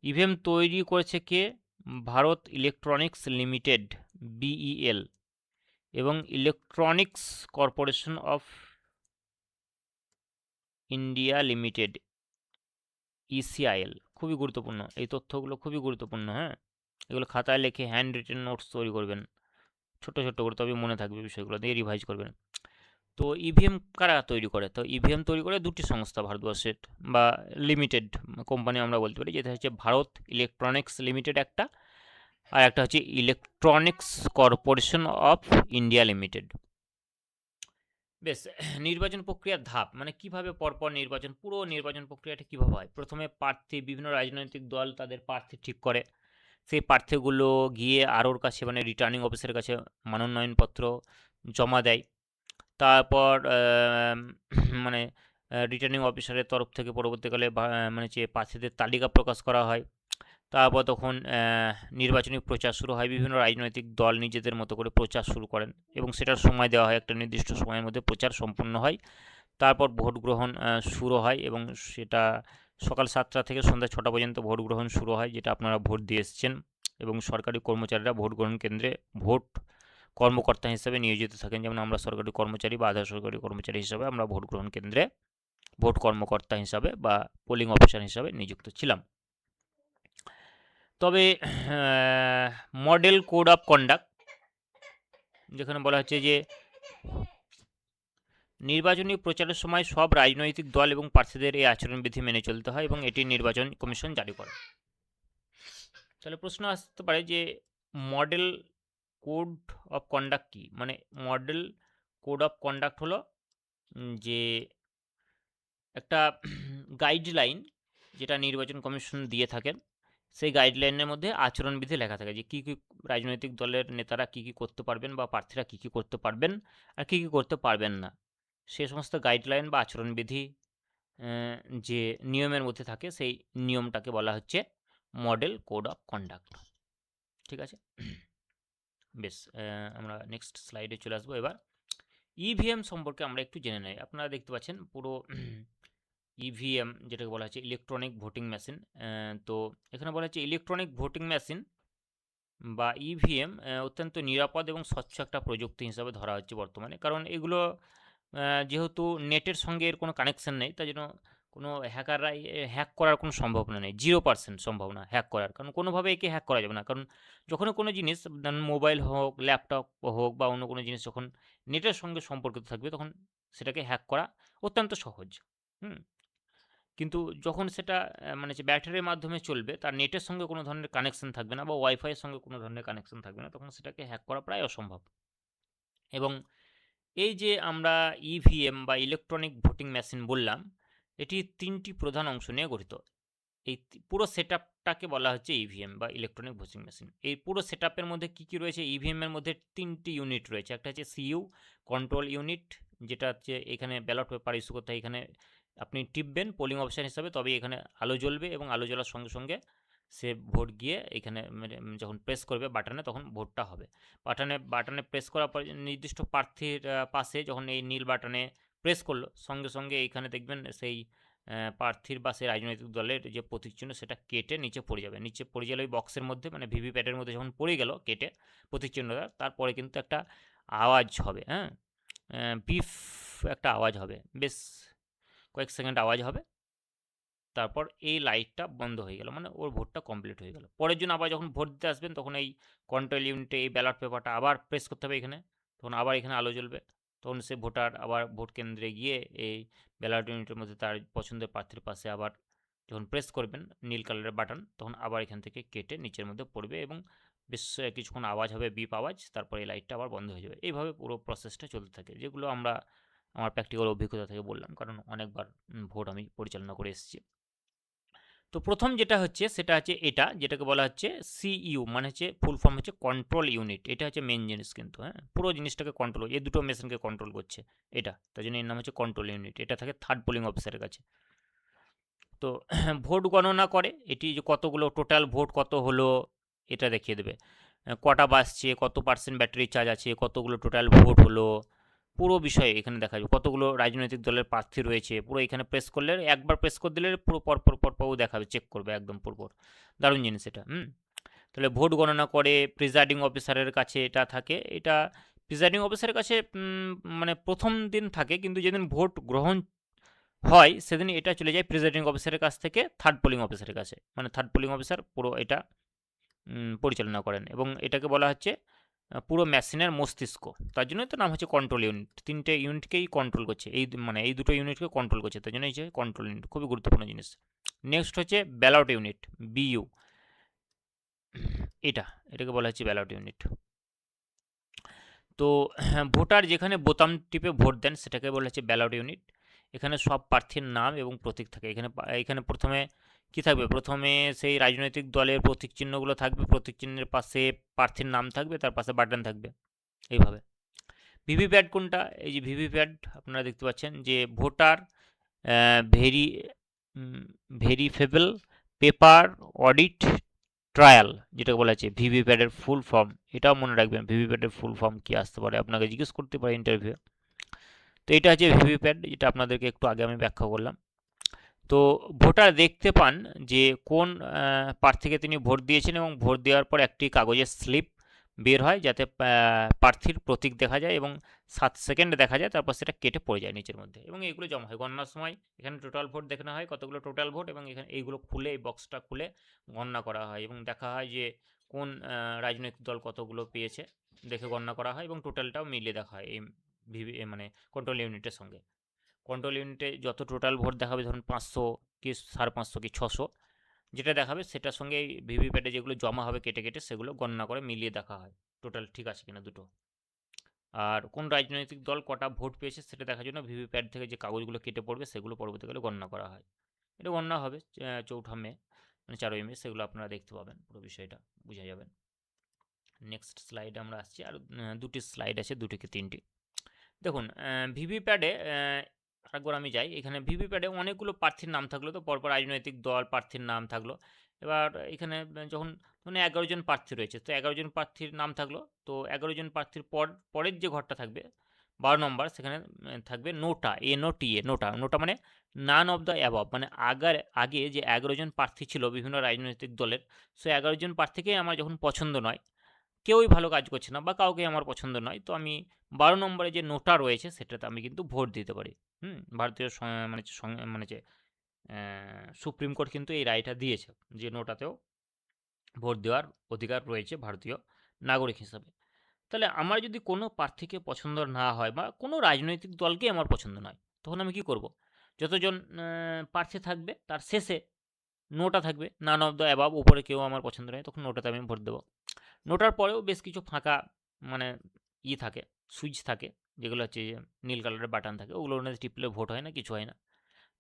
ইভিএম তৈরি করেছে কে? ভারত ইলেকট্রনিক্স লিমিটেড, বিইএল, এবং Electronics Corporation of India Limited, ECIL. খুবই গুরুত্বপূর্ণ এই তথ্যগুলো, খুবই গুরুত্বপূর্ণ। হ্যাঁ, এগুলো খাতায় লিখে হ্যান্ড রিটেন নোটস তৈরি করবেন, ছোট ছোট করে, তবে মনে থাকবে বিষয়গুলো, দিয়ে রিভাইজ করবেন। তো ইভিএম কারা তৈরি করে? তো ইভিএম তৈরি করে দুটি সংস্থা ভারতবর্ষের, বা লিমিটেড কোম্পানি আমরা বলতে পারি, যেটা হচ্ছে ভারত ইলেকট্রনিক্স লিমিটেড একটা, আর একটা হচ্ছে electronics Corporation of India limited. বেশ, নির্বাচন প্রক্রিয়ার ধাপ, মানে কিভাবে পরপর নির্বাচন, পুরো নির্বাচন প্রক্রিয়াটা কীভাবে হয়। প্রথমে প্রার্থী, বিভিন্ন রাজনৈতিক দল তাদের প্রার্থী ঠিক করে, সেই প্রার্থীগুলো গিয়ে আরওর কাছে, মানে রিটার্নিং অফিসের কাছে মনোনয়নপত্র জমা দেয়। তারপর মানে রিটার্নিং অফিসারের তরফ থেকে পরবর্তীকালে মানে যে প্রার্থীদের তালিকা প্রকাশ করা হয়। তারপর তখন নির্বাচনী প্রচার শুরু হয়, বিভিন্ন রাজনৈতিক দল নিজেদের মতো করে প্রচার শুরু করেন এবং সেটার সময় দেওয়া হয়, একটা নির্দিষ্ট সময়ের মধ্যে প্রচার সম্পূর্ণ হয়। তারপর ভোট গ্রহণ শুরু হয় এবং সেটা সকাল 7টা থেকে সন্ধ্যা 6টা পর্যন্ত ভোট গ্রহণ শুরু হয়, যেটা আপনারা ভোট দিয়ে এসছেন। এবং সরকারি কর্মচারীরা ভোট গ্রহণ কেন্দ্রে ভোট কর্মকর্তা হিসেবে নিয়োজিত থাকেন, যেমন আমরা সরকারি কর্মচারী বা আধা সরকারি কর্মচারী হিসাবে আমরা ভোট গ্রহণ কেন্দ্রে ভোট কর্মকর্তা হিসাবে বা পোলিং অফিসার হিসাবে নিযুক্ত ছিলাম। তবে মডেল কোড অফ কন্ডাক্ট, যেখানে বলা হচ্ছে যে নির্বাচনী প্রচারের সময় সব রাজনৈতিক দল এবং প্রার্থীদের এই আচরণবিধি মেনে চলতে হয় এবং এটি নির্বাচন কমিশন জারি করে। তাহলে প্রশ্ন আসতে পারে যে মডেল কোড অফ কন্ডাক্ট কী? মানে মডেল কোড অফ কন্ডাক্ট হলো যে একটা গাইডলাইন যেটা নির্বাচন কমিশন দিয়ে থাকেন, সেই গাইডলাইনের মধ্যে আচরণবিধি লেখা থাকে যে কী কী রাজনৈতিক দলের নেতারা কী কী করতে পারবেন বা প্রার্থীরা কী কী করতে পারবেন আর কী কী করতে পারবেন না। সে সমস্ত গাইডলাইন বা আচরণবিধি যে নিয়মের মধ্যে থাকে সেই নিয়মটাকে বলা হচ্ছে মডেল কোড অফ কন্ডাক্ট। ঠিক আছে, বেশ, আমরা নেক্সট স্লাইডে চলে আসবো। এবার ইভিএম সম্পর্কে আমরা একটু জেনে নেই। আপনারা দেখতে পাচ্ছেন পুরো ইভিএম যেটাকে বলা হচ্ছে ইলেকট্রনিক ভোটিং মেশিন। তো এখানে বলা হচ্ছে ইলেকট্রনিক ভোটিং মেশিন বা ইভিএম অত্যন্ত নিরাপদ এবং স্বচ্ছ একটা প্রযুক্তি হিসাবে ধরা হচ্ছে বর্তমানে, কারণ এগুলো যেহেতু নেটের সঙ্গে এর কোনো কানেকশান নেই, তাই জন্য কোনো হ্যাকাররা হ্যাক করার কোনো সম্ভাবনা নেই, 0% সম্ভাবনা হ্যাক করার, কারণ কোনোভাবে একে হ্যাক করা যাবে না। কারণ যখন কোনো জিনিস মোবাইল হোক, ল্যাপটপ হোক বা অন্য কোনো জিনিস যখন নেটের সঙ্গে সম্পর্কিত থাকবে তখন সেটাকে হ্যাক করা অত্যন্ত সহজ। কিন্তু যখন সেটা মানে যে ব্যাটারির মাধ্যমে চলবে, তার নেটের সঙ্গে কোনো ধরনের কানেকশন থাকবে না বা ওয়াইফাইয়ের সঙ্গে কোনো ধরনের কানেকশন থাকবে না, তখন সেটাকে হ্যাক করা প্রায় অসম্ভব। এবং এই যে আমরা ইভিএম বা ইলেকট্রনিক ভোটিং মেশিন বললাম, এটি 3টি প্রধান অংশ নিয়ে গঠিত। এই পুরো সেটআপটাকে বলা হচ্ছে ইভিএম বা ইলেকট্রনিক ভোটিং মেশিন। এই পুরো সেটআপের মধ্যে কী কী রয়েছে? ইভিএম এর মধ্যে 3টি ইউনিট রয়েছে। একটা হচ্ছে সিইউ কন্ট্রোল ইউনিট, যেটা হচ্ছে এখানে ব্যালট পেপার ইস্যু করতে হয়, এখানে আপনি টিপবেন পোলিং অফিসার হিসাবে, তবে এখানে আলো জ্বলবে এবং আলো জ্বলার সঙ্গে সঙ্গে সে ভোট গিয়ে এখানে যখন প্রেস করবে বাটনে তখন ভোটটা হবে। বাটনে প্রেস করার পর নির্দিষ্ট প্রার্থীর পাশে যখন এই নীল বাটনে প্রেস করলো, সঙ্গে সঙ্গে এইখানে দেখবেন সেই প্রার্থীর বা সেই রাজনৈতিক দলের যে প্রতীক চিহ্ন সেটা কেটে নিচে পড়ে যাবে। নিচে পড়ে গেলে ওই বক্সের মধ্যে মানে ভিভিপ্যাটের মধ্যে যখন পড়ে গেল কেটে প্রতীক চিহ্নটা, তারপরে কিন্তু একটা আওয়াজ হবে, হ্যাঁ, বিফ একটা আওয়াজ হবে, বেশ কয়েক সেকেন্ড আওয়াজ হবে, তারপর এই লাইটটা বন্ধ হয়ে গেল, মানে ওর ভোটটা কমপ্লিট হয়ে গেল। পরের জন্য আবার যখন ভোট দিতে আসবেন তখন এই কন্ট্রোল ইউনিটে এই ব্যালট পেপারটা আবার প্রেস করতে হবে এখানে, তখন আবার এখানে আলো জ্বলবে, তখন সে ভোটার আবার ভোট কেন্দ্রে গিয়ে এই ব্যালট ইউনিটের মধ্যে তার পছন্দের প্রার্থীর পাশে আবার যখন প্রেস করবেন নীল কালারের বাটন, তখন আবার এখান থেকে কেটে নিচের মধ্যে পড়বে এবং বেশ কিছুক্ষণ আওয়াজ হবে, বিপ আওয়াজ, তারপরে এই লাইটটা আবার বন্ধ হয়ে যাবে। এইভাবে পুরো প্রসেসটা চলতে থাকে, যেগুলো আমরা আমার প্র্যাকটিক্যাল অভিজ্ঞতা থেকে বললাম, কারণ অনেকবার ভোট আমি পরিচালনা করে এসেছি। তো প্রথম যেটা হচ্ছে সেটা হচ্ছে এটা, যেটাকে বলা হচ্ছে সিইউ, মানে হচ্ছে ফুল ফর্ম হচ্ছে কন্ট্রোল ইউনিট। এটা হচ্ছে মেন জিনিস কিন্তু, হ্যাঁ, পুরো জিনিসটাকে কন্ট্রোল, এই দুটো মেশিনকে কন্ট্রোল করছে এটা, তাই জন্য এর নাম হচ্ছে কন্ট্রোল ইউনিট। এটা থাকে থার্ড পোলিং অফিসারের কাছে। তো ভোট গণনা করে এটি, যে কতগুলো টোটাল ভোট কত হলো এটা দেখিয়ে দেবে, কটা বাসছে, কত পার্সেন্ট ব্যাটারি চার্জ আছে, কতগুলো টোটাল ভোট হলো, পুরো বিষয়ে এখানে দেখা যাবে। কতগুলো রাজনৈতিক দলের প্রার্থী রয়েছে পুরো এখানে প্রেস করলে, একবার প্রেস করে দিলে পুরো পরপর দেখাবে, চেক করবে একদম পরপর। দারুণ জিনিস এটা। তাহলে ভোট গণনা করে প্রিজাইডিং অফিসারের কাছে এটা থাকে। এটা প্রিজাইডিং অফিসারের কাছে মানে প্রথম দিন থাকে, কিন্তু যেদিন ভোট গ্রহণ হয় সেদিন এটা চলে যায় প্রিজাইডিং অফিসারের কাছ থেকে থার্ড পোলিং অফিসারের কাছে, মানে থার্ড পোলিং অফিসার পুরো এটা পরিচালনা করেন এবং এটাকে বলা হচ্ছে পুরো মেশিনের মস্তিষ্ক। তার জন্যই তো নাম হচ্ছে কন্ট্রোল ইউনিট, 3টে ইউনিটকেই কন্ট্রোল করছে, মানে এই দুটো ইউনিটকে কন্ট্রোল করছে, তার জন্য হচ্ছে কন্ট্রোল ইউনিট, খুবই গুরুত্বপূর্ণ জিনিস। নেক্সট হচ্ছে ব্যালট ইউনিট, বিইউ, এটাকে বলা হচ্ছে ব্যালট ইউনিট। তো ভোটার যেখানে বোতাম টিপে ভোট দেন সেটাকে বলা হচ্ছে ব্যালট ইউনিট। এখানে সব প্রার্থীর নাম এবং প্রতীক থাকে। এখানে প্রথমে কি থাকবে? প্রথমে সেই রাজনৈতিক দলের প্রতীক চিহ্নগুলো থাকবে, প্রতীক চিহ্নের পাশে প্রার্থীর নাম থাকবে, তার পাশে বাটন থাকবে, এইভাবে। ভিভিপ্যাট কোনটা? এই যে ভিভিপ্যাট আপনারা দেখতে পাচ্ছেন যে voter very verifiable paper audit trail, যেটাকে বলা হচ্ছে ভিভিপ্যাটের ফুল ফর্ম। এটাও মনে রাখবেন ভিভিপ্যাটের ফুল ফর্ম কী আসতে পারে, আপনাকে জিজ্ঞেস করতে পারে ইন্টারভিউ। তো এটা হচ্ছে ভিভিপ্যাট, যেটা আপনাদেরকে একটু আগে আমি ব্যাখ্যা করলাম। তো ভোটার দেখতে পান যে কোন প্রার্থীকে তিনি ভোট দিয়েছেন এবং ভোট দেওয়ার পর একটি কাগজের স্লিপ বের হয়, যাতে প্রার্থীর প্রতীক দেখা যায় এবং 7 সেকেন্ড দেখা যায়, তারপর সেটা কেটে পড়ে যায় নিচের মধ্যে এবং এইগুলো জমা হয় গণনার সময়। এখানে টোটাল ভোট দেখানো হয়, কতগুলো টোটাল ভোট, এবং এখানে এইগুলো খুলে, এই বক্সটা খুলে গণনা করা হয় এবং দেখা হয় যে কোন রাজনৈতিক দল কতগুলো পেয়েছে দেখে গণনা করা হয় এবং টোটালটাও মিলিয়ে দেখা হয় এই মানে কন্ট্রোল ইউনিটের সঙ্গে। কন্ট্রোল ইউনিটে যত টোটাল ভোট দেখাবে, ধরুন 500 কি 550 কি 600 যেটা দেখাবে, সেটার সঙ্গে এই ভিভিপ্যাটে যেগুলো জমা হবে কেটে কেটে, সেগুলো গণনা করে মিলিয়ে দেখা হয় টোটাল ঠিক আছে কিনা দুটো। আর কোন রাজনৈতিক দল কটা ভোট পেয়েছে সেটা দেখার জন্য ভিভিপ্যাট থেকে যে কাগজগুলো কেটে পড়বে সেগুলো পরবর্তীকালে গণনা করা হয়। এটা গণনা হবে 4 মে। মানে 4 সেগুলো আপনারা দেখতে পাবেন, পুরো বিষয়টা বুঝা যাবেন। নেক্সট স্লাইডে আমরা আসছি, আর দুটি স্লাইড আছে, 2 থেকে 3টি। দেখুন ভিভিপ্যাডে আরেকবার আমি যাই, এখানে ভিভিপ্যাডে অনেকগুলো প্রার্থীর নাম থাকলো, তো পরপর রাজনৈতিক দল প্রার্থীর নাম থাকলো। এবার এখানে যখন মানে 11 জন প্রার্থী রয়েছে, তো 11 জন প্রার্থীর নাম থাকলো, তো 11 জন প্রার্থীর পরের যে ঘরটা থাকবে 12 নম্বর, সেখানে থাকবে নোটা, NOTA, নোটা। নোটা মানে নান অফ দ্য অ্যাবভ, মানে আগে যে 11 জন প্রার্থী ছিল বিভিন্ন রাজনৈতিক দলের, সো 11 জন প্রার্থীকেই আমার যখন পছন্দ নয়, কেউই ভালো কাজ করছে না বা কাউকে আমার পছন্দ নয়, তো আমি 12 নম্বরে যে নোটা রয়েছে সেটাতে আমি কিন্তু ভোট দিতে পারি। ভারতীয় মানে যে সুপ্রিম কোর্ট কিন্তু এই রায়টা দিয়েছে যে নোটাতেও ভোট দেওয়ার অধিকার রয়েছে ভারতীয় নাগরিক হিসাবে। তাহলে আমার যদি কোনো প্রার্থীকে পছন্দ না হয় বা কোনো রাজনৈতিক দলকে আমার পছন্দ নয়, তখন আমি কি করব? যতজন প্রার্থী থাকবে তার শেষে নোটা থাকবে, নান অফ দ্য অ্যাবাব, উপরে কেউ আমার পছন্দ নয়, তখন নোটাতে আমি ভোট দেবো। নোটার পরেও বেশ কিছু ফাঁকা মানে থাকে, সুইচ থাকে, যেগুলো হচ্ছে নীল কালারের বাটন থাকে, ওগুলো টিপলে ভোট হয় না, কিছু হয় না।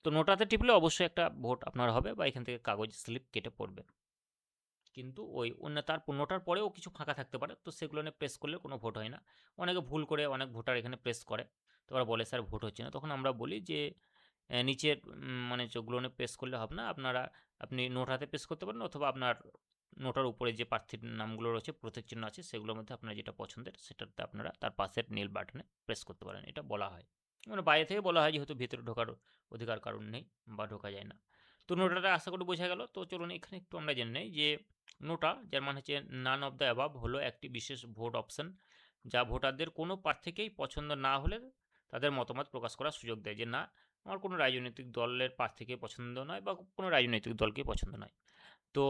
তো নোটাতে টিপলে অবশ্যই একটা ভোট আপনার হবে বা এখান থেকে কাগজ স্লিপ কেটে পড়বে। কিন্তু ওই অন্য তার নোটার পরেও কিছু ফাঁকা থাকতে পারে, তো সেগুলো নিয়ে প্রেস করলে কোনো ভোট হয় না। অনেকে ভুল করে, অনেক ভোটার এখানে প্রেস করে, তো ওরা বলে স্যার ভোট হচ্ছে না। তখন আমরা বলি যে নিচের মানে যেগুলো নিয়ে প্রেস করলে হবে না, আপনি নোটাতে প্রেস করতে পারেন, অথবা আপনার নোটার উপরে যে প্রার্থীর নামগুলো রয়েছে প্রতীক চিহ্ন আছে, সেগুলোর মধ্যে আপনার যেটা পছন্দের সেটাতে আপনারা তার পাশের নীল বাটনে প্রেস করতে পারেন, এটা বলা হয়। মানে বাইরে থেকে বলা হয়, যেহেতু ভিতরে ঢোকার অধিকার কারণ নেই বা ঢোকা যায় না। তো নোটাটা আশা করি বোঝা গেল। তো চলুন এখানে একটু আমরা জেনে নেই যে নোটা, যার মানে হচ্ছে নান অফ দ্য অ্যাবাভ, হলো একটি বিশেষ ভোট অপশন যা ভোটারদের কোনো প্রার্থীকেই পছন্দ না হলে তাদের মতামত প্রকাশ করার সুযোগ দেয়, যে না আমার কোনো রাজনৈতিক দলের প্রার্থীকে পছন্দ নয় বা কোনো রাজনৈতিক দলকে পছন্দ নয়। তো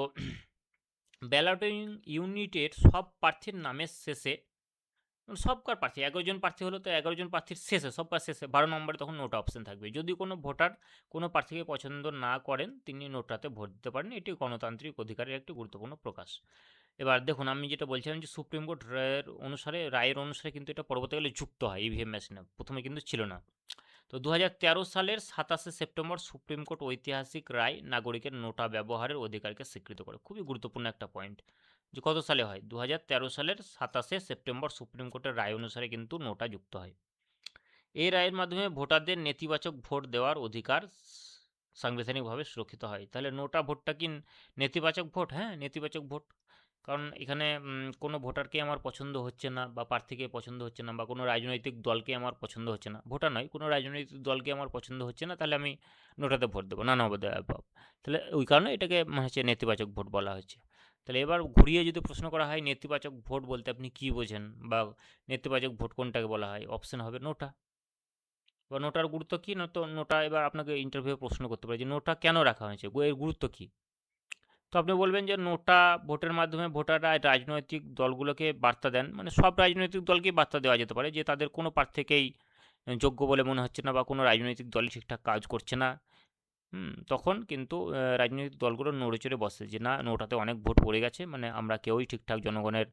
ব্যালটিং ইউনিটের সব প্রার্থীর নামের শেষে, সবকার প্রার্থী 11 জন প্রার্থী হলো, তো 11 জন প্রার্থীর শেষে, সবকার শেষে 12 নম্বরে তখন নোটা অপশন থাকবে। যদি কোনো ভোটার কোনো প্রার্থীকে পছন্দ না করেন, তিনি নোটাতে ভোট দিতে পারেন। এটি গণতান্ত্রিক অধিকারের একটি গুরুত্বপূর্ণ প্রকাশ। এবার দেখুন, আমি যেটা বলছিলাম যে সুপ্রিম কোর্ট রায়ের অনুসারে কিন্তু এটা পরবর্তীকালে যুক্ত হয় ইভিএম মেশিনে, প্রথমে কিন্তু ছিল না। তো 2013 সালের 27শে সেপ্টেম্বর সুপ্রিম কোর্ট ঐতিহাসিক রায় নাগরিকের নোটা ব্যবহারের অধিকারকে স্বীকৃত করে। খুবই গুরুত্বপূর্ণ একটা পয়েন্ট, যে কত সালে হয়? 2013 সালের 27শে সেপ্টেম্বর সুপ্রিম কোর্টের রায় অনুসারে কিন্তু নোটা যুক্ত হয়। এই রায়ের মাধ্যমে ভোটারদের নেতিবাচক ভোট দেওয়ার অধিকার সাংবিধানিকভাবে সুরক্ষিত হয়। তাহলে নোটা ভোটটা কি নেতিবাচক ভোট? হ্যাঁ, নেতিবাচক ভোট। কারণ এখানে কোনো ভোটারকে আমার পছন্দ হচ্ছে না বা প্রার্থীকে পছন্দ হচ্ছে না বা কোনো রাজনৈতিক দলকে আমার পছন্দ হচ্ছে না, ভোটার নয়, কোনো রাজনৈতিক দলকে আমার পছন্দ হচ্ছে না, তাহলে আমি নোটাতে ভোট দেবো, নান অফ দ্য অ্যাবাভ। তাহলে ওই কারণে এটাকে হচ্ছে নেতিবাচক ভোট বলা হচ্ছে। তাহলে এবার ঘুরিয়ে যদি প্রশ্ন করা হয় নেতিবাচক ভোট বলতে আপনি কী বোঝেন, বা নেতিবাচক ভোট কোনটাকে বলা হয়, অপশন হবে নোটা। বা নোটার গুরুত্ব কী, না তো নোটা এবার আপনাকে ইন্টারভিউ প্রশ্ন করতে পারে যে নোটা কেন রাখা হয়েছে, এর গুরুত্ব কী? তো আপনি বলবেন যে নোটা ভোটের মাধ্যমে ভোটাররা রাজনৈতিক দলগুলোকে বার্তা দেন, মানে সব রাজনৈতিক দলকেই বার্তা দেওয়া যেতে পারে যে তাদের কোনো প্রার্থীকেই যোগ্য বলে মনে হচ্ছে না বা কোনো রাজনৈতিক দলই ঠিকঠাক কাজ করছে না। তখন কিন্তু রাজনৈতিক দলগুলো নড়ে চড়ে বসে যে না, নোটাতে অনেক ভোট পড়ে গেছে, মানে আমরা কেউই ঠিকঠাক জনগণের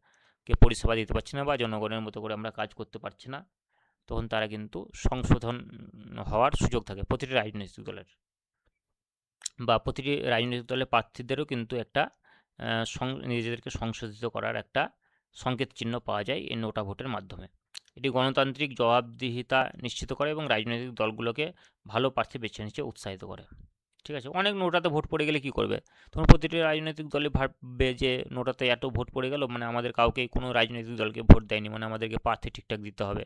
কে পরিষেবা দিতে পারছি না বা জনগণের মতো করে আমরা কাজ করতে পারছি না। তখন তারা কিন্তু সংশোধন হওয়ার সুযোগ থাকে প্রতিটি রাজনৈতিক দলের, বা প্রতিটি রাজনৈতিক দলের প্রার্থীদেরও কিন্তু একটা নিজেদেরকে সংশোধিত করার একটা সংকেত চিহ্ন পাওয়া যায় এই নোটা ভোটের মাধ্যমে। এটি গণতান্ত্রিক জবাবদিহিতা নিশ্চিত করে এবং রাজনৈতিক দলগুলোকে ভালো প্রার্থী বেছে নিতে উৎসাহিত করে। ঠিক আছে, অনেক নোটাতে ভোট পড়ে গেলে কী করবে? তখন প্রতিটি রাজনৈতিক দলই ভাববে যে নোটাতে এত ভোট পড়ে গেল, মানে আমাদের কাউকেই কোনো রাজনৈতিক দলকে ভোট দেয়নি, মানে আমাদেরকে প্রার্থী ঠিকঠাক দিতে হবে,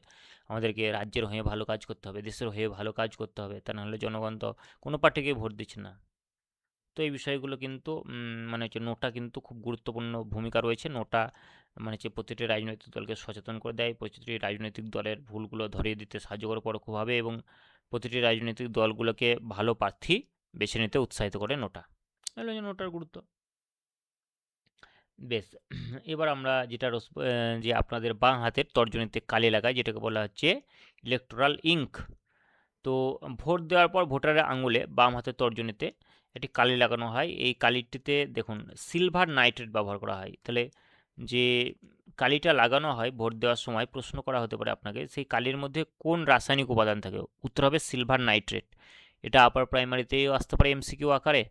আমাদেরকে রাজ্যের হয়ে ভালো কাজ করতে হবে, দেশের হয়ে ভালো কাজ করতে হবে, তা নাহলে জনগণ তো কোনো পার্টিকেই ভোট দিচ্ছে না। তো এই বিষয়গুলো কিন্তু মানে হচ্ছে নোটা কিন্তু খুব গুরুত্বপূর্ণ ভূমিকা রয়েছে। নোটা মানে হচ্ছে প্রতিটি রাজনৈতিক দলকে সচেতন করে দেয়, প্রতিটি রাজনৈতিক দলের ভুলগুলো ধরিয়ে দিতে সাহায্য করে পরোক্ষভাবে, এবং প্রতিটি রাজনৈতিক দলগুলোকে ভালো প্রার্থী বেছে নিতে উৎসাহিত করে নোটা। এগুলো হচ্ছে নোটার গুরুত্ব। বেশ, এবার আমরা যেটা যে আপনাদের বাঁ হাতের তর্জনীতে কালি লাগায়, যেটাকে বলা হচ্ছে ইলেকটোরাল ইঙ্ক। তো ভোট দেওয়ার পর ভোটারের আঙুলে বাম হাতের তর্জনীতে একটি কালি লাগানো হয়। এই কালিটিতে দেখুন সিলভার নাইট্রেট ব্যবহার করা হয়। তাহলে যে কালিটা লাগানো হয় ভোট দেওয়ার সময়, প্রশ্ন করা হতে পারে আপনাকে, সেই কালির মধ্যে কোন রাসায়নিক উপাদান থাকে? উত্তর হবে সিলভার নাইট্রেট। এটা আপার প্রাইমারিতেও আসতে পারে এমসিকিউ আকারে,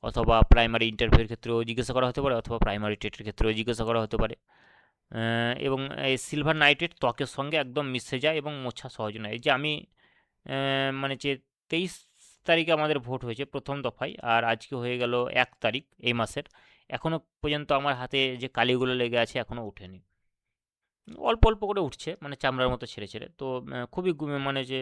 অথবা প্রাইমারি ইন্টারভিউয়ের ক্ষেত্রেও জিজ্ঞাসা করা হতে পারে, অথবা প্রাইমারি টেটের ক্ষেত্রেও জিজ্ঞাসা করা হতে পারে। এবং এই সিলভার নাইট্রেট ত্বকের সঙ্গে একদম মিশে যায় এবং মোছা সহজ নয়। এই যে আমি মানে যে 23 তারিখে আমাদের ভোট হয়েছে প্রথম দফায়, আর আজকে হয়ে গেল 1 তারিখ এই মাসের, এখনও পর্যন্ত আমার হাতে যে কালিগুলো লেগে আছে এখনও ওঠেনি। অল্প অল্প করে উঠছে, মানে চামড়ার মতো ছেড়ে ছেড়ে। তো খুবই মানে যে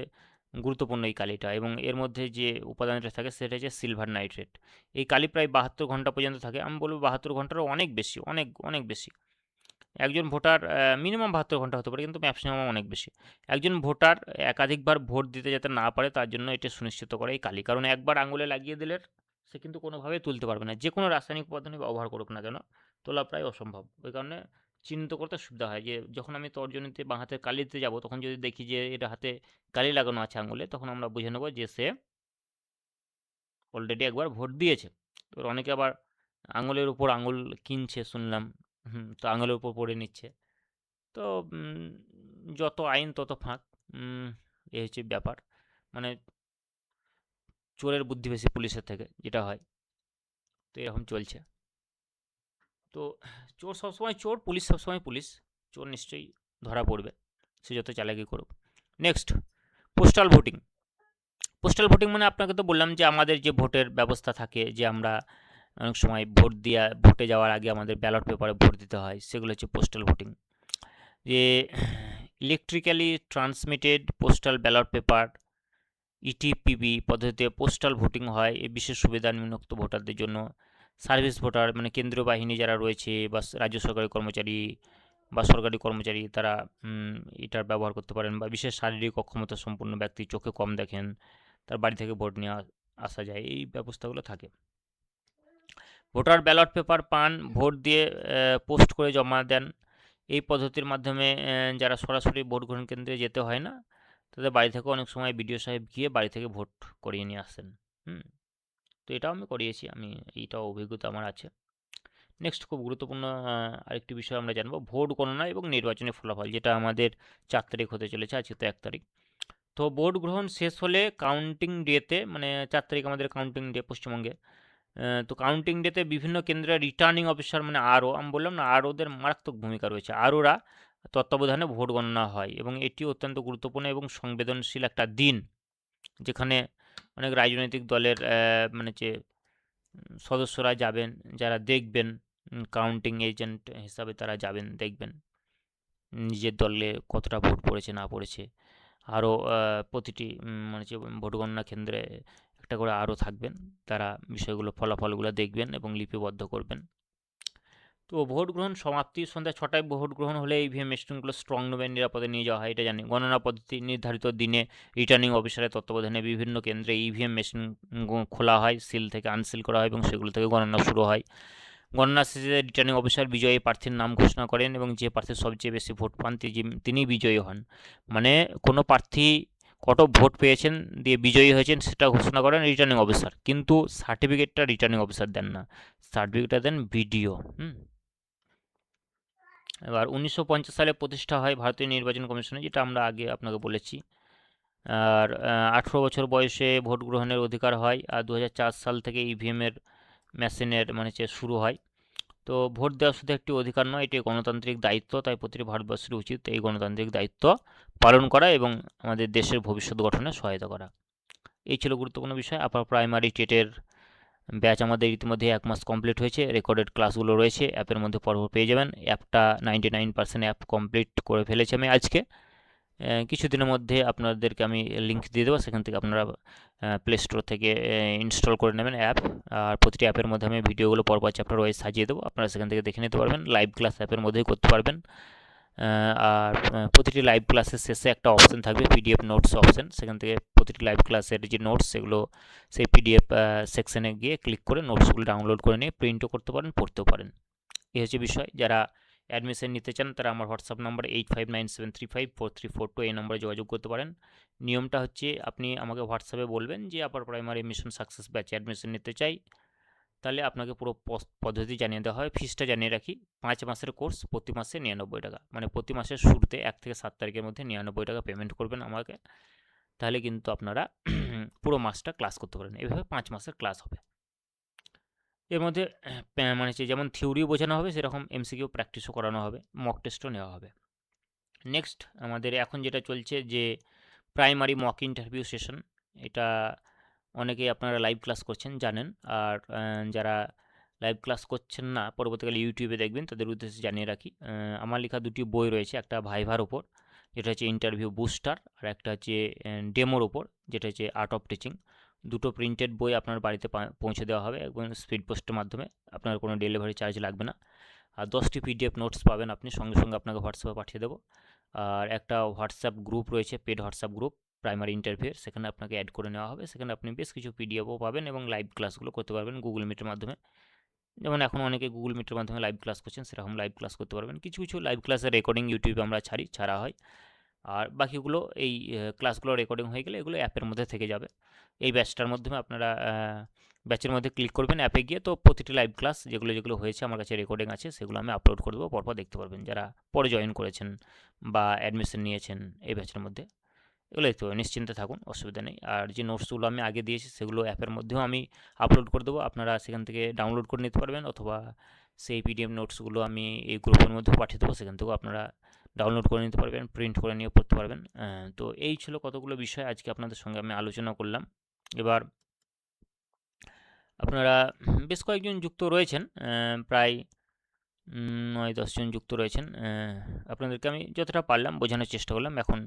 গুরুত্বপূর্ণ এই কালিটা, এবং এর মধ্যে যে উপাদানটা থাকে সেটা হচ্ছে সিলভার নাইট্রেট। এই কালি প্রায় 72 ঘন্টা পর্যন্ত থাকে। আমি বলবো 72 ঘন্টারও অনেক বেশি, অনেক অনেক বেশি। একজন ভোটার মিনিমাম 72 ঘন্টা হতে পারে, কিন্তু ম্যাক্সিমাম অনেক বেশি। একজন ভোটার একাধিকবার ভোট দিতে যাতে না পারে তার জন্য এটা সুনিশ্চিত করে এই কালি। কারণ একবার আঙুলে লাগিয়ে দিলে সে কিন্তু কোনোভাবেই তুলতে পারবে না, যে কোনো রাসায়নিক পদার্থ ব্যবহার করুক না কেন, তোলা প্রায় অসম্ভব। ওই কারণে চিহ্নিত করতে সুবিধা হয়, যে যখন আমি তর্জনীতে বাঁ হাতে কালি দিতে যাবো, তখন যদি দেখি যে এটা হাতে কালি লাগানো আছে আঙুলে, তখন আমরা বুঝে নেবো যে সে অলরেডি একবার ভোট দিয়েছে। তো অনেকে আবার আঙুলের উপর আঙুল কিনছে শুনলাম, তো আঙুলের উপর পড়ে নিচ্ছে। তো যত আইন তত ফাঁক, এই হচ্ছে ব্যাপার। মানে চোরের বুদ্ধি বেশি পুলিশের থেকে, যেটা হয়। তো এরকম চলছে। তো চোর সবসময় চোর, পুলিশ সবসময় পুলিশ। চোর নিশ্চয়ই ধরা পড়বে, সে যত চালাকি করুক। Next, postal voting. Postal voting মানে আপনাকে তো বললাম যে আমাদের যে ভোটের ব্যবস্থা থাকে, যে আমরা অনেক সময় ভোটে যাওয়ার আগে আমাদের ব্যালট পেপারে ভোট দিতে হয়, সেগুলো হচ্ছে পোস্টাল ভোটিং। যে electrically transmitted postal ballot paper, ETPB পদ্ধতিতে পোস্টাল ভোটিং হয়। এই বিশেষ সুবিধা নিম্নোক্ত ভোটারদের জন্য: সার্ভিস ভোটার, মানে কেন্দ্রীয় বাহিনী যারা রয়েছে, বা রাজ্য সরকারি কর্মচারী বা সরকারি কর্মচারী, তারা এটার ব্যবহার করতে পারেন। বা বিশেষ শারীরিক অক্ষমতা সম্পন্ন ব্যক্তি, চোখে কম দেখেন, তার বাড়ি থেকে ভোট নিয়ে আসা যায়, এই ব্যবস্থাগুলো থাকে। ভোটার ব্যালট পেপার পান, ভোট দিয়ে পোস্ট করে জমা দেন। এই পদ্ধতির মাধ্যমে যারা সরাসরি ভোট গ্রহণ কেন্দ্রে যেতে হয় না, তাদের বাড়ি থেকে অনেক সময় বিডিও সাহেব গিয়ে বাড়ি থেকে ভোট করিয়ে নিয়ে আসেন। তো এটাও আমি করিয়েছি, এইটাও অভিজ্ঞতা আমার আছে। নেক্সট, খুব গুরুত্বপূর্ণ আরেকটি বিষয় আমরা জানবো, ভোট গণনা এবং নির্বাচনী ফলাফল, যেটা আমাদের 4 তারিখ হতে চলেছে, আজকে তো 1 তারিখ। তো ভোট গ্রহণ শেষ হলে কাউন্টিং ডেতে, মানে 4 তারিখ আমাদের কাউন্টিং ডে পশ্চিমবঙ্গে। তো কাউন্টিং ডেতে বিভিন্ন কেন্দ্রে রিটার্নিং অফিসার, মানে আরও, আমি বললাম না আরওদের মারাত্মক ভূমিকা রয়েছে, আরওরা তত্ত্বাবধানে ভোট গণনা হয়, এবং এটি অত্যন্ত গুরুত্বপূর্ণ এবং সংবেদনশীল একটা দিন, যেখানে অনেক রাজনৈতিক দলের মানে যে সদস্যরা যাবেন, যারা দেখবেন, কাউন্টিং এজেন্ট হিসাবে তারা যাবেন, দেখবেন নিজের দলে কতটা ভোট পড়েছে না পড়েছে। আরও প্রতিটি মানে যে ভোট গণনা কেন্দ্রে একটা করে আরও থাকবেন, তারা বিষয়গুলো, ফলাফলগুলো দেখবেন এবং লিপিবদ্ধ করবেন। তো ভোট গ্রহণ সমাপ্তি সন্ধ্যা 6টায়। ভোট গ্রহণ হলে ইভিএম মেশিনগুলো স্ট্রং রুমে নিরাপদে নিয়ে যাওয়া হয়, এটা জানি। গণনা পদ্ধতি: নির্ধারিত দিনে রিটার্নিং অফিসারের তত্ত্বাবধানে বিভিন্ন কেন্দ্রে ইভিএম মেশিন খোলা হয়, সিল থেকে আনসিল করা হয়, এবং সেগুলো থেকে গণনা শুরু হয়। গণনা শেষে রিটার্নিং অফিসার বিজয়ী প্রার্থীর নাম ঘোষণা করেন, এবং যে প্রার্থী সবচেয়ে বেশি ভোট পান তিনি বিজয়ী হন। মানে কোনো প্রার্থী কত ভোট পেয়েছেন দিয়ে বিজয়ী হয়েছেন সেটা ঘোষণা করেন রিটার্নিং অফিসার, কিন্তু সার্টিফিকেটটা রিটার্নিং অফিসার দেন না, সার্টিফিকেটটা দেন বিডিও। এবার 1950 সালে প্রতিষ্ঠা হয় ভারতীয় নির্বাচন কমিশনে, যেটা আমরা আগে আপনাকে বলেছি। আর 18 বছর বয়সে ভোট গ্রহণের অধিকার হয়। আর 2004 সাল থেকে ইভিএমের মেশিনের মানে শুরু হয়। তো ভোট দেওয়া শুধু একটি অধিকার নয়, এটি গণতান্ত্রিক দায়িত্ব। তাই প্রতিটি ভারতবর্ষের উচিত এই গণতান্ত্রিক দায়িত্ব পালন করা এবং আমাদের দেশের ভবিষ্যৎ গঠনে সহায়তা করা। এই ছিল গুরুত্বপূর্ণ বিষয়। আপার প্রাইমারি টেটের ব্যাচ আমাদের ইতিমধ্যে 1 মাস কমপ্লিট হয়েছে, রেকর্ডেড ক্লাসগুলো রয়েছে, অ্যাপের মধ্যে পর্ব পেয়ে যাবেন। অ্যাপটা 99% অ্যাপ কমপ্লিট করে ফেলেছি আমি আজকে। কিছুদিনের মধ্যে আপনাদেরকে আমি লিঙ্ক দিয়ে দেবো, সেখান থেকে আপনারা প্লে স্টোর থেকে ইনস্টল করে নেবেন অ্যাপ। আর প্রতিটি অ্যাপের মধ্যে আমি ভিডিওগুলো পরপর চ্যাপ্টার ওয়াইজ সাজিয়ে দেবো, আপনারা সেখান থেকে দেখে নিতে পারবেন। লাইভ ক্লাস অ্যাপের মধ্যেই করতে পারবেন। আর প্রতিটি লাইভ ক্লাসের শেষে একটা অপশন থাকবে, পিডিএফ নোটস অপশন। সেখান থেকে প্রতিটি লাইভ ক্লাসের যে নোটস, সেগুলো সেই পিডিএফ সেকশনে গিয়ে ক্লিক করে নোটসগুলো ডাউনলোড করে নিয়ে প্রিন্টও করতে পারেন, পড়তেও পারেন। এই হচ্ছে বিষয়। যারা অ্যাডমিশন নিতে চান তারা আমার হোয়াটসঅ্যাপ নাম্বার 8597354342 এই নম্বরে যোগাযোগ করতে পারেন। নিয়মটা হচ্ছে, আপনি আমাকে হোয়াটসঅ্যাপে বলবেন যে আপার প্রাইমারি মিশন সাকসেস ব্যাচে অ্যাডমিশন নিতে চাই, তাহলে আপনাকে পুরো পদ্ধতি জানিয়ে দেওয়া হয়। ফিসটা জানিয়ে রাখি, 5 মাসের কোর্স, প্রতি মাসে 99 টাকা, মানে প্রতি মাসের শুরুতে 1 থেকে 7 তারিখের মধ্যে 99 টাকা পেমেন্ট করবেন আমাকে, তাহলে কিন্তু আপনারা পুরো মাসটা ক্লাস করতে পারেন। এভাবে 5 মাসের ক্লাস হবে। এর মধ্যে মানে যেমন থিওরিও বোঝানো হবে, সেরকম এমসিকিউ প্র্যাকটিসও করানো হবে, মক টেস্টও নেওয়া হবে। নেক্সট আমাদের এখন যেটা চলছে যে প্রাইমারি মক ইন্টারভিউ সেশন, এটা অনেকেই আপনারা লাইভ ক্লাস করছেন জানেন, আর যারা লাইভ ক্লাস করছেন না পরবর্তীকালে ইউটিউবে দেখবেন, তাদের উদ্দেশ্যে জানিয়ে রাখি, আমার লেখা দুটি বই রয়েছে, একটা ভাইভার ওপর যেটা হচ্ছে ইন্টারভিউ বুস্টার, আর একটা হচ্ছে ডেমোর ওপর যেটা হচ্ছে আর্ট অফ টিচিং। দুটো প্রিন্টেড বই আপনার বাড়িতে পৌঁছে দেওয়া হবে এবং স্পিড পোস্টের মাধ্যমে, আপনার কোনো ডেলিভারি চার্জ লাগবে না। আর 10টি পিডিএফ নোটস পাবেন আপনি, সঙ্গে সঙ্গে আপনাকে হোয়াটসঅ্যাপে পাঠিয়ে দেবো। আর একটা হোয়াটসঅ্যাপ গ্রুপ রয়েছে, paid WhatsApp group primary interview, সেখানে আপনাকে অ্যাড করে নেওয়া হবে। সেখানে আপনি বেশ কিছু পিডিএফও পাবেন এবং লাইভ ক্লাসগুলো করতে পারবেন গুগল মিটের মাধ্যমে। যেমন এখন অনেকে গুগল মিটের মাধ্যমে লাইভ ক্লাস করছেন, সেরকম লাইভ ক্লাস করতে পারবেন। কিছু কিছু লাইভ ক্লাসের রেকর্ডিং ইউটিউবে আমরা ছাড়া হয়, আর বাকিগুলো এই ক্লাসগুলো রেকর্ডিং হয়ে গেলে এগুলো অ্যাপের মধ্যে থেকে যাবে। এই ব্যাচটার মাধ্যমে আপনারা ব্যাচের মধ্যে ক্লিক করবেন অ্যাপে গিয়ে, তো প্রতিটি লাইভ ক্লাস যেগুলো হয়েছে আমার কাছে রেকর্ডিং আছে, সেগুলো আমি আপলোড করে দেবো, পরপর দেখতে পারবেন যারা পরে জয়েন করেছেন বা অ্যাডমিশন নিয়েছেন এই ব্যাচের মধ্যে। এগুলো দেখতে পাবেন, নিশ্চিন্তে থাকুন, অসুবিধা নেই। আর যে নোটসগুলো আমি আগে দিয়েছি সেগুলো অ্যাপের মধ্যেও আমি আপলোড করে দেবো, আপনারা সেখান থেকে ডাউনলোড করে নিতে পারবেন, অথবা সেই পিডিএফ নোটসগুলো আমি এই গ্রুপের মধ্যেও পাঠিয়ে দেবো, সেখান থেকেও আপনারা ডাউনলোড করে নিতে পারবেন, প্রিন্ট করে নিয়ে পড়তে পারবেন। তো এই ছিল কতগুলো বিষয় আজকে আপনাদের সঙ্গে আমি আলোচনা করলাম। এবার আপনারা বেশ কয়েকজন যুক্ত রয়েছেন, প্রায় 9-10 জন যুক্ত রয়েছেন। আপনাদেরকে আমি যতটা পারলাম বোঝানোর চেষ্টা করলাম। এখন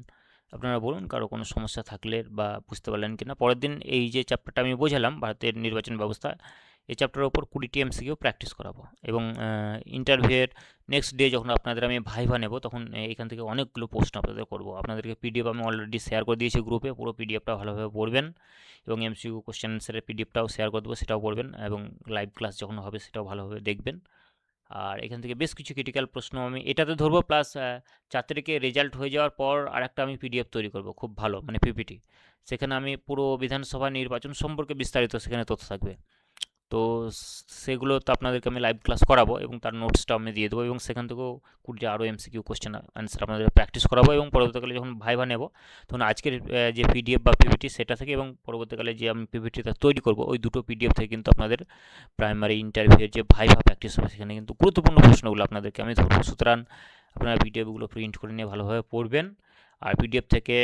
আপনারা বলুন কারো কোনো সমস্যা থাকলে বা বুঝতে পারলেন কি না। পরের দিন এই যে চ্যাপ্টারটা আমি বোঝালাম ভারতের নির্বাচন ব্যবস্থা, এই চ্যাপ্টারের ওপর 20টি এমসিকিউ প্র্যাকটিস করাবো, এবং ইন্টারভিউয়ের নেক্সট ডে যখন আপনাদের আমি ভাইভা নেব, তখন এখান থেকে অনেকগুলো প্রশ্ন আপনাদের করবো। আপনাদেরকে পিডিএফ আমি অলরেডি শেয়ার করে দিয়েছি গ্রুপে, পুরো পিডিএফটা ভালোভাবে পড়বেন, এবং এমসিকিউ কোশ্চেন অ্যান্সারের পিডিএফটাও শেয়ার করে দেবো, সেটাও পড়বেন, এবং লাইভ ক্লাস যখন হবে সেটাও ভালোভাবে দেখবেন। আর এখান থেকে বেশ কিছু ক্রিটিক্যাল প্রশ্ন আমি এটাতে ধরবো, প্লাস 4 তারিখে রেজাল্ট হয়ে যাওয়ার পর আরেকটা আমি পিডিএফ তৈরি করব খুব ভালো, মানে পিপিটি। সেখানে আমি পুরো বিধানসভা নির্বাচন সম্পর্কে বিস্তারিত সেখানে তথ্য থাকবে। তো সেগুলো তো আপনাদেরকে আমি লাইভ ক্লাস করাবো, এবং তার নোটসটা আমি দিয়ে দেবো, এবং সেখান থেকেও 20টা আরও এমসিকিউ কোশ্চেন অ্যান্সার আপনাদের প্র্যাকটিস করাবো, এবং পরবর্তীকালে যখন ভাইভা নেব তখন আজকের যে পিডিএফ বা পিপিটি সেটা থেকে, এবং পরবর্তীকালে যে আমি পিপিটিটা তৈরি করব ওই দুটো পিডিএফ থেকে কিন্তু আপনাদের প্রাইমারি ইন্টারভিউয়ের যে ভাইভা প্র্যাকটিস হবে সেখানে কিন্তু গুরুত্বপূর্ণ প্রশ্নগুলো আপনাদেরকে আমি ধরবো। সুতরাং আপনারা পিডিএফগুলো প্রিন্ট করে নিয়ে ভালোভাবে পড়বেন, আর পিডিএফ থেকে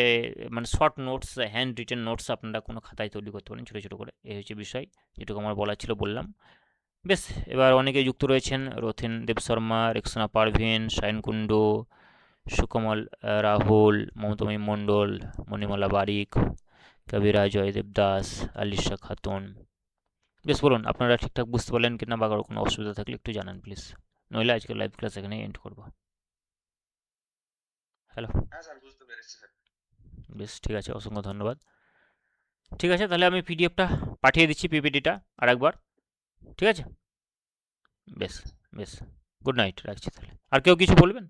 মানে short notes, hand written notes আপনারা কোনো খাতায় তৈরি করতে পারেন ছোটো ছোটো করে। এই হচ্ছে বিষয়, যেটুকু আমার বলার ছিল বললাম। বেশ, এবার অনেকে যুক্ত রয়েছেন, রথিন দেব শর্মা, রেক্সোনা পারভিন, শায়ন কুণ্ডু, সুকমল রাহুল, মমতাময়ী মণ্ডল, মণিমালা বারিক, কবিরা জয়দেব দাস, আলিশা খাতুন। বেশ, বলুন আপনারা ঠিকঠাক বুঝতে পারলেন কিনা, বা কারো কোনো অসুবিধা থাকলে একটু জানান প্লিজ, নইলে আজকে লাইভ ক্লাস এখানে এন্ড করবো। হ্যালো। হ্যাঁ স্যার, বুঝতে পেরেছি স্যার। বেশ, ঠিক আছে, অসংখ্য ধন্যবাদ। ঠিক আছে, তাহলে আমি পিডিএফটা পাঠিয়ে দিচ্ছি, পিপিটিটা আরেকবার। ঠিক আছে, বেশ। ঠিক আছে বেশ, গুড নাইট, রাখছি তাহলে। আর কেউ কিছু বলবেন?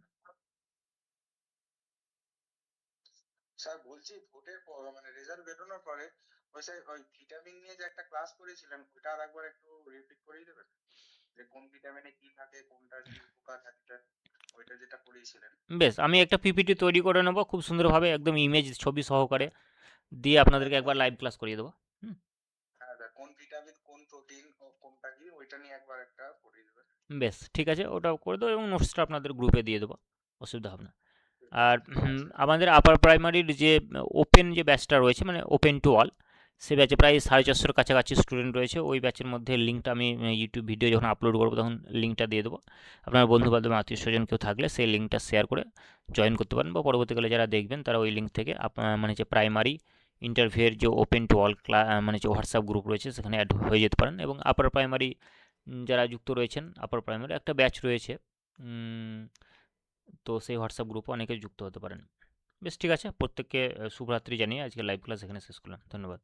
স্যার, বলছি ভোটের মানে রেজাল্ট বেরোনোর পরে ওই স্যার ওই ভিটামিন নিয়ে যে একটা ক্লাস করেছিলেন, ওটা আর একবার একটু রিপিট করিয়ে দেবেন, যে কোন ভিটামিনে কি থাকে, কোনটার কি উপকার থাকে, ওইটা যেটা করিয়েছিলেন। বেশ, আমি একটা পিপিটি তৈরি করে নেবো খুব সুন্দরভাবে, একদম ইমেজ ছবি সহকারে দিয়ে আপনাদেরকে একবার লাইভ ক্লাস করিয়ে দেবো। হুম। হ্যাঁ স্যার, কোন ভিটামিন কোন প্রোটিন ও কোনটা কি, ওইটা নিয়ে একবার একটা করিয়ে দেবেন। বেশ, ঠিক আছে, ওটাও করে দেবো, এবং নোটসটা আপনাদের গ্রুপে দিয়ে দেবো, অসুবিধা হবে না। আর হ্যাঁ স্যার। আমাদের আপার প্রাইমারির যে ওপেন যে ব্যাচটা রয়েছে, মানে ওপেন টু অল, সে ব্যাচে প্রায় 450-র কাছাকাছি স্টুডেন্ট রয়েছে। ওই ব্যাচের মধ্যে লিঙ্কটা আমি ইউটিউব ভিডিও যখন আপলোড করবো তখন লিঙ্কটা দিয়ে দেবো। আপনার বন্ধুবান্ধব আত্মীয় স্বজন কেউ থাকলে সেই লিঙ্কটা শেয়ার করে জয়েন করতে পারেন, বা পরবর্তীকালে যারা দেখবেন তারা ওই লিঙ্ক থেকে মানে যে প্রাইমারি ইন্টারভিউয়ের যে ওপেন টু অল মানে যে হোয়াটসঅ্যাপ গ্রুপ রয়েছে সেখানে অ্যাড হয়ে যেতে পারেন। এবং আপার প্রাইমারি যারা যুক্ত রয়েছেন, আপার প্রাইমারি একটা ব্যাচ রয়েছে, তো সেই হোয়াটসঅ্যাপ গ্রুপে অনেকে যুক্ত হতে পারেন। বেশ, ঠিক আছে, প্রত্যেককে শুভরাত্রি জানিয়ে আজকে লাইভ ক্লাস এখানে শেষ করলাম। ধন্যবাদ।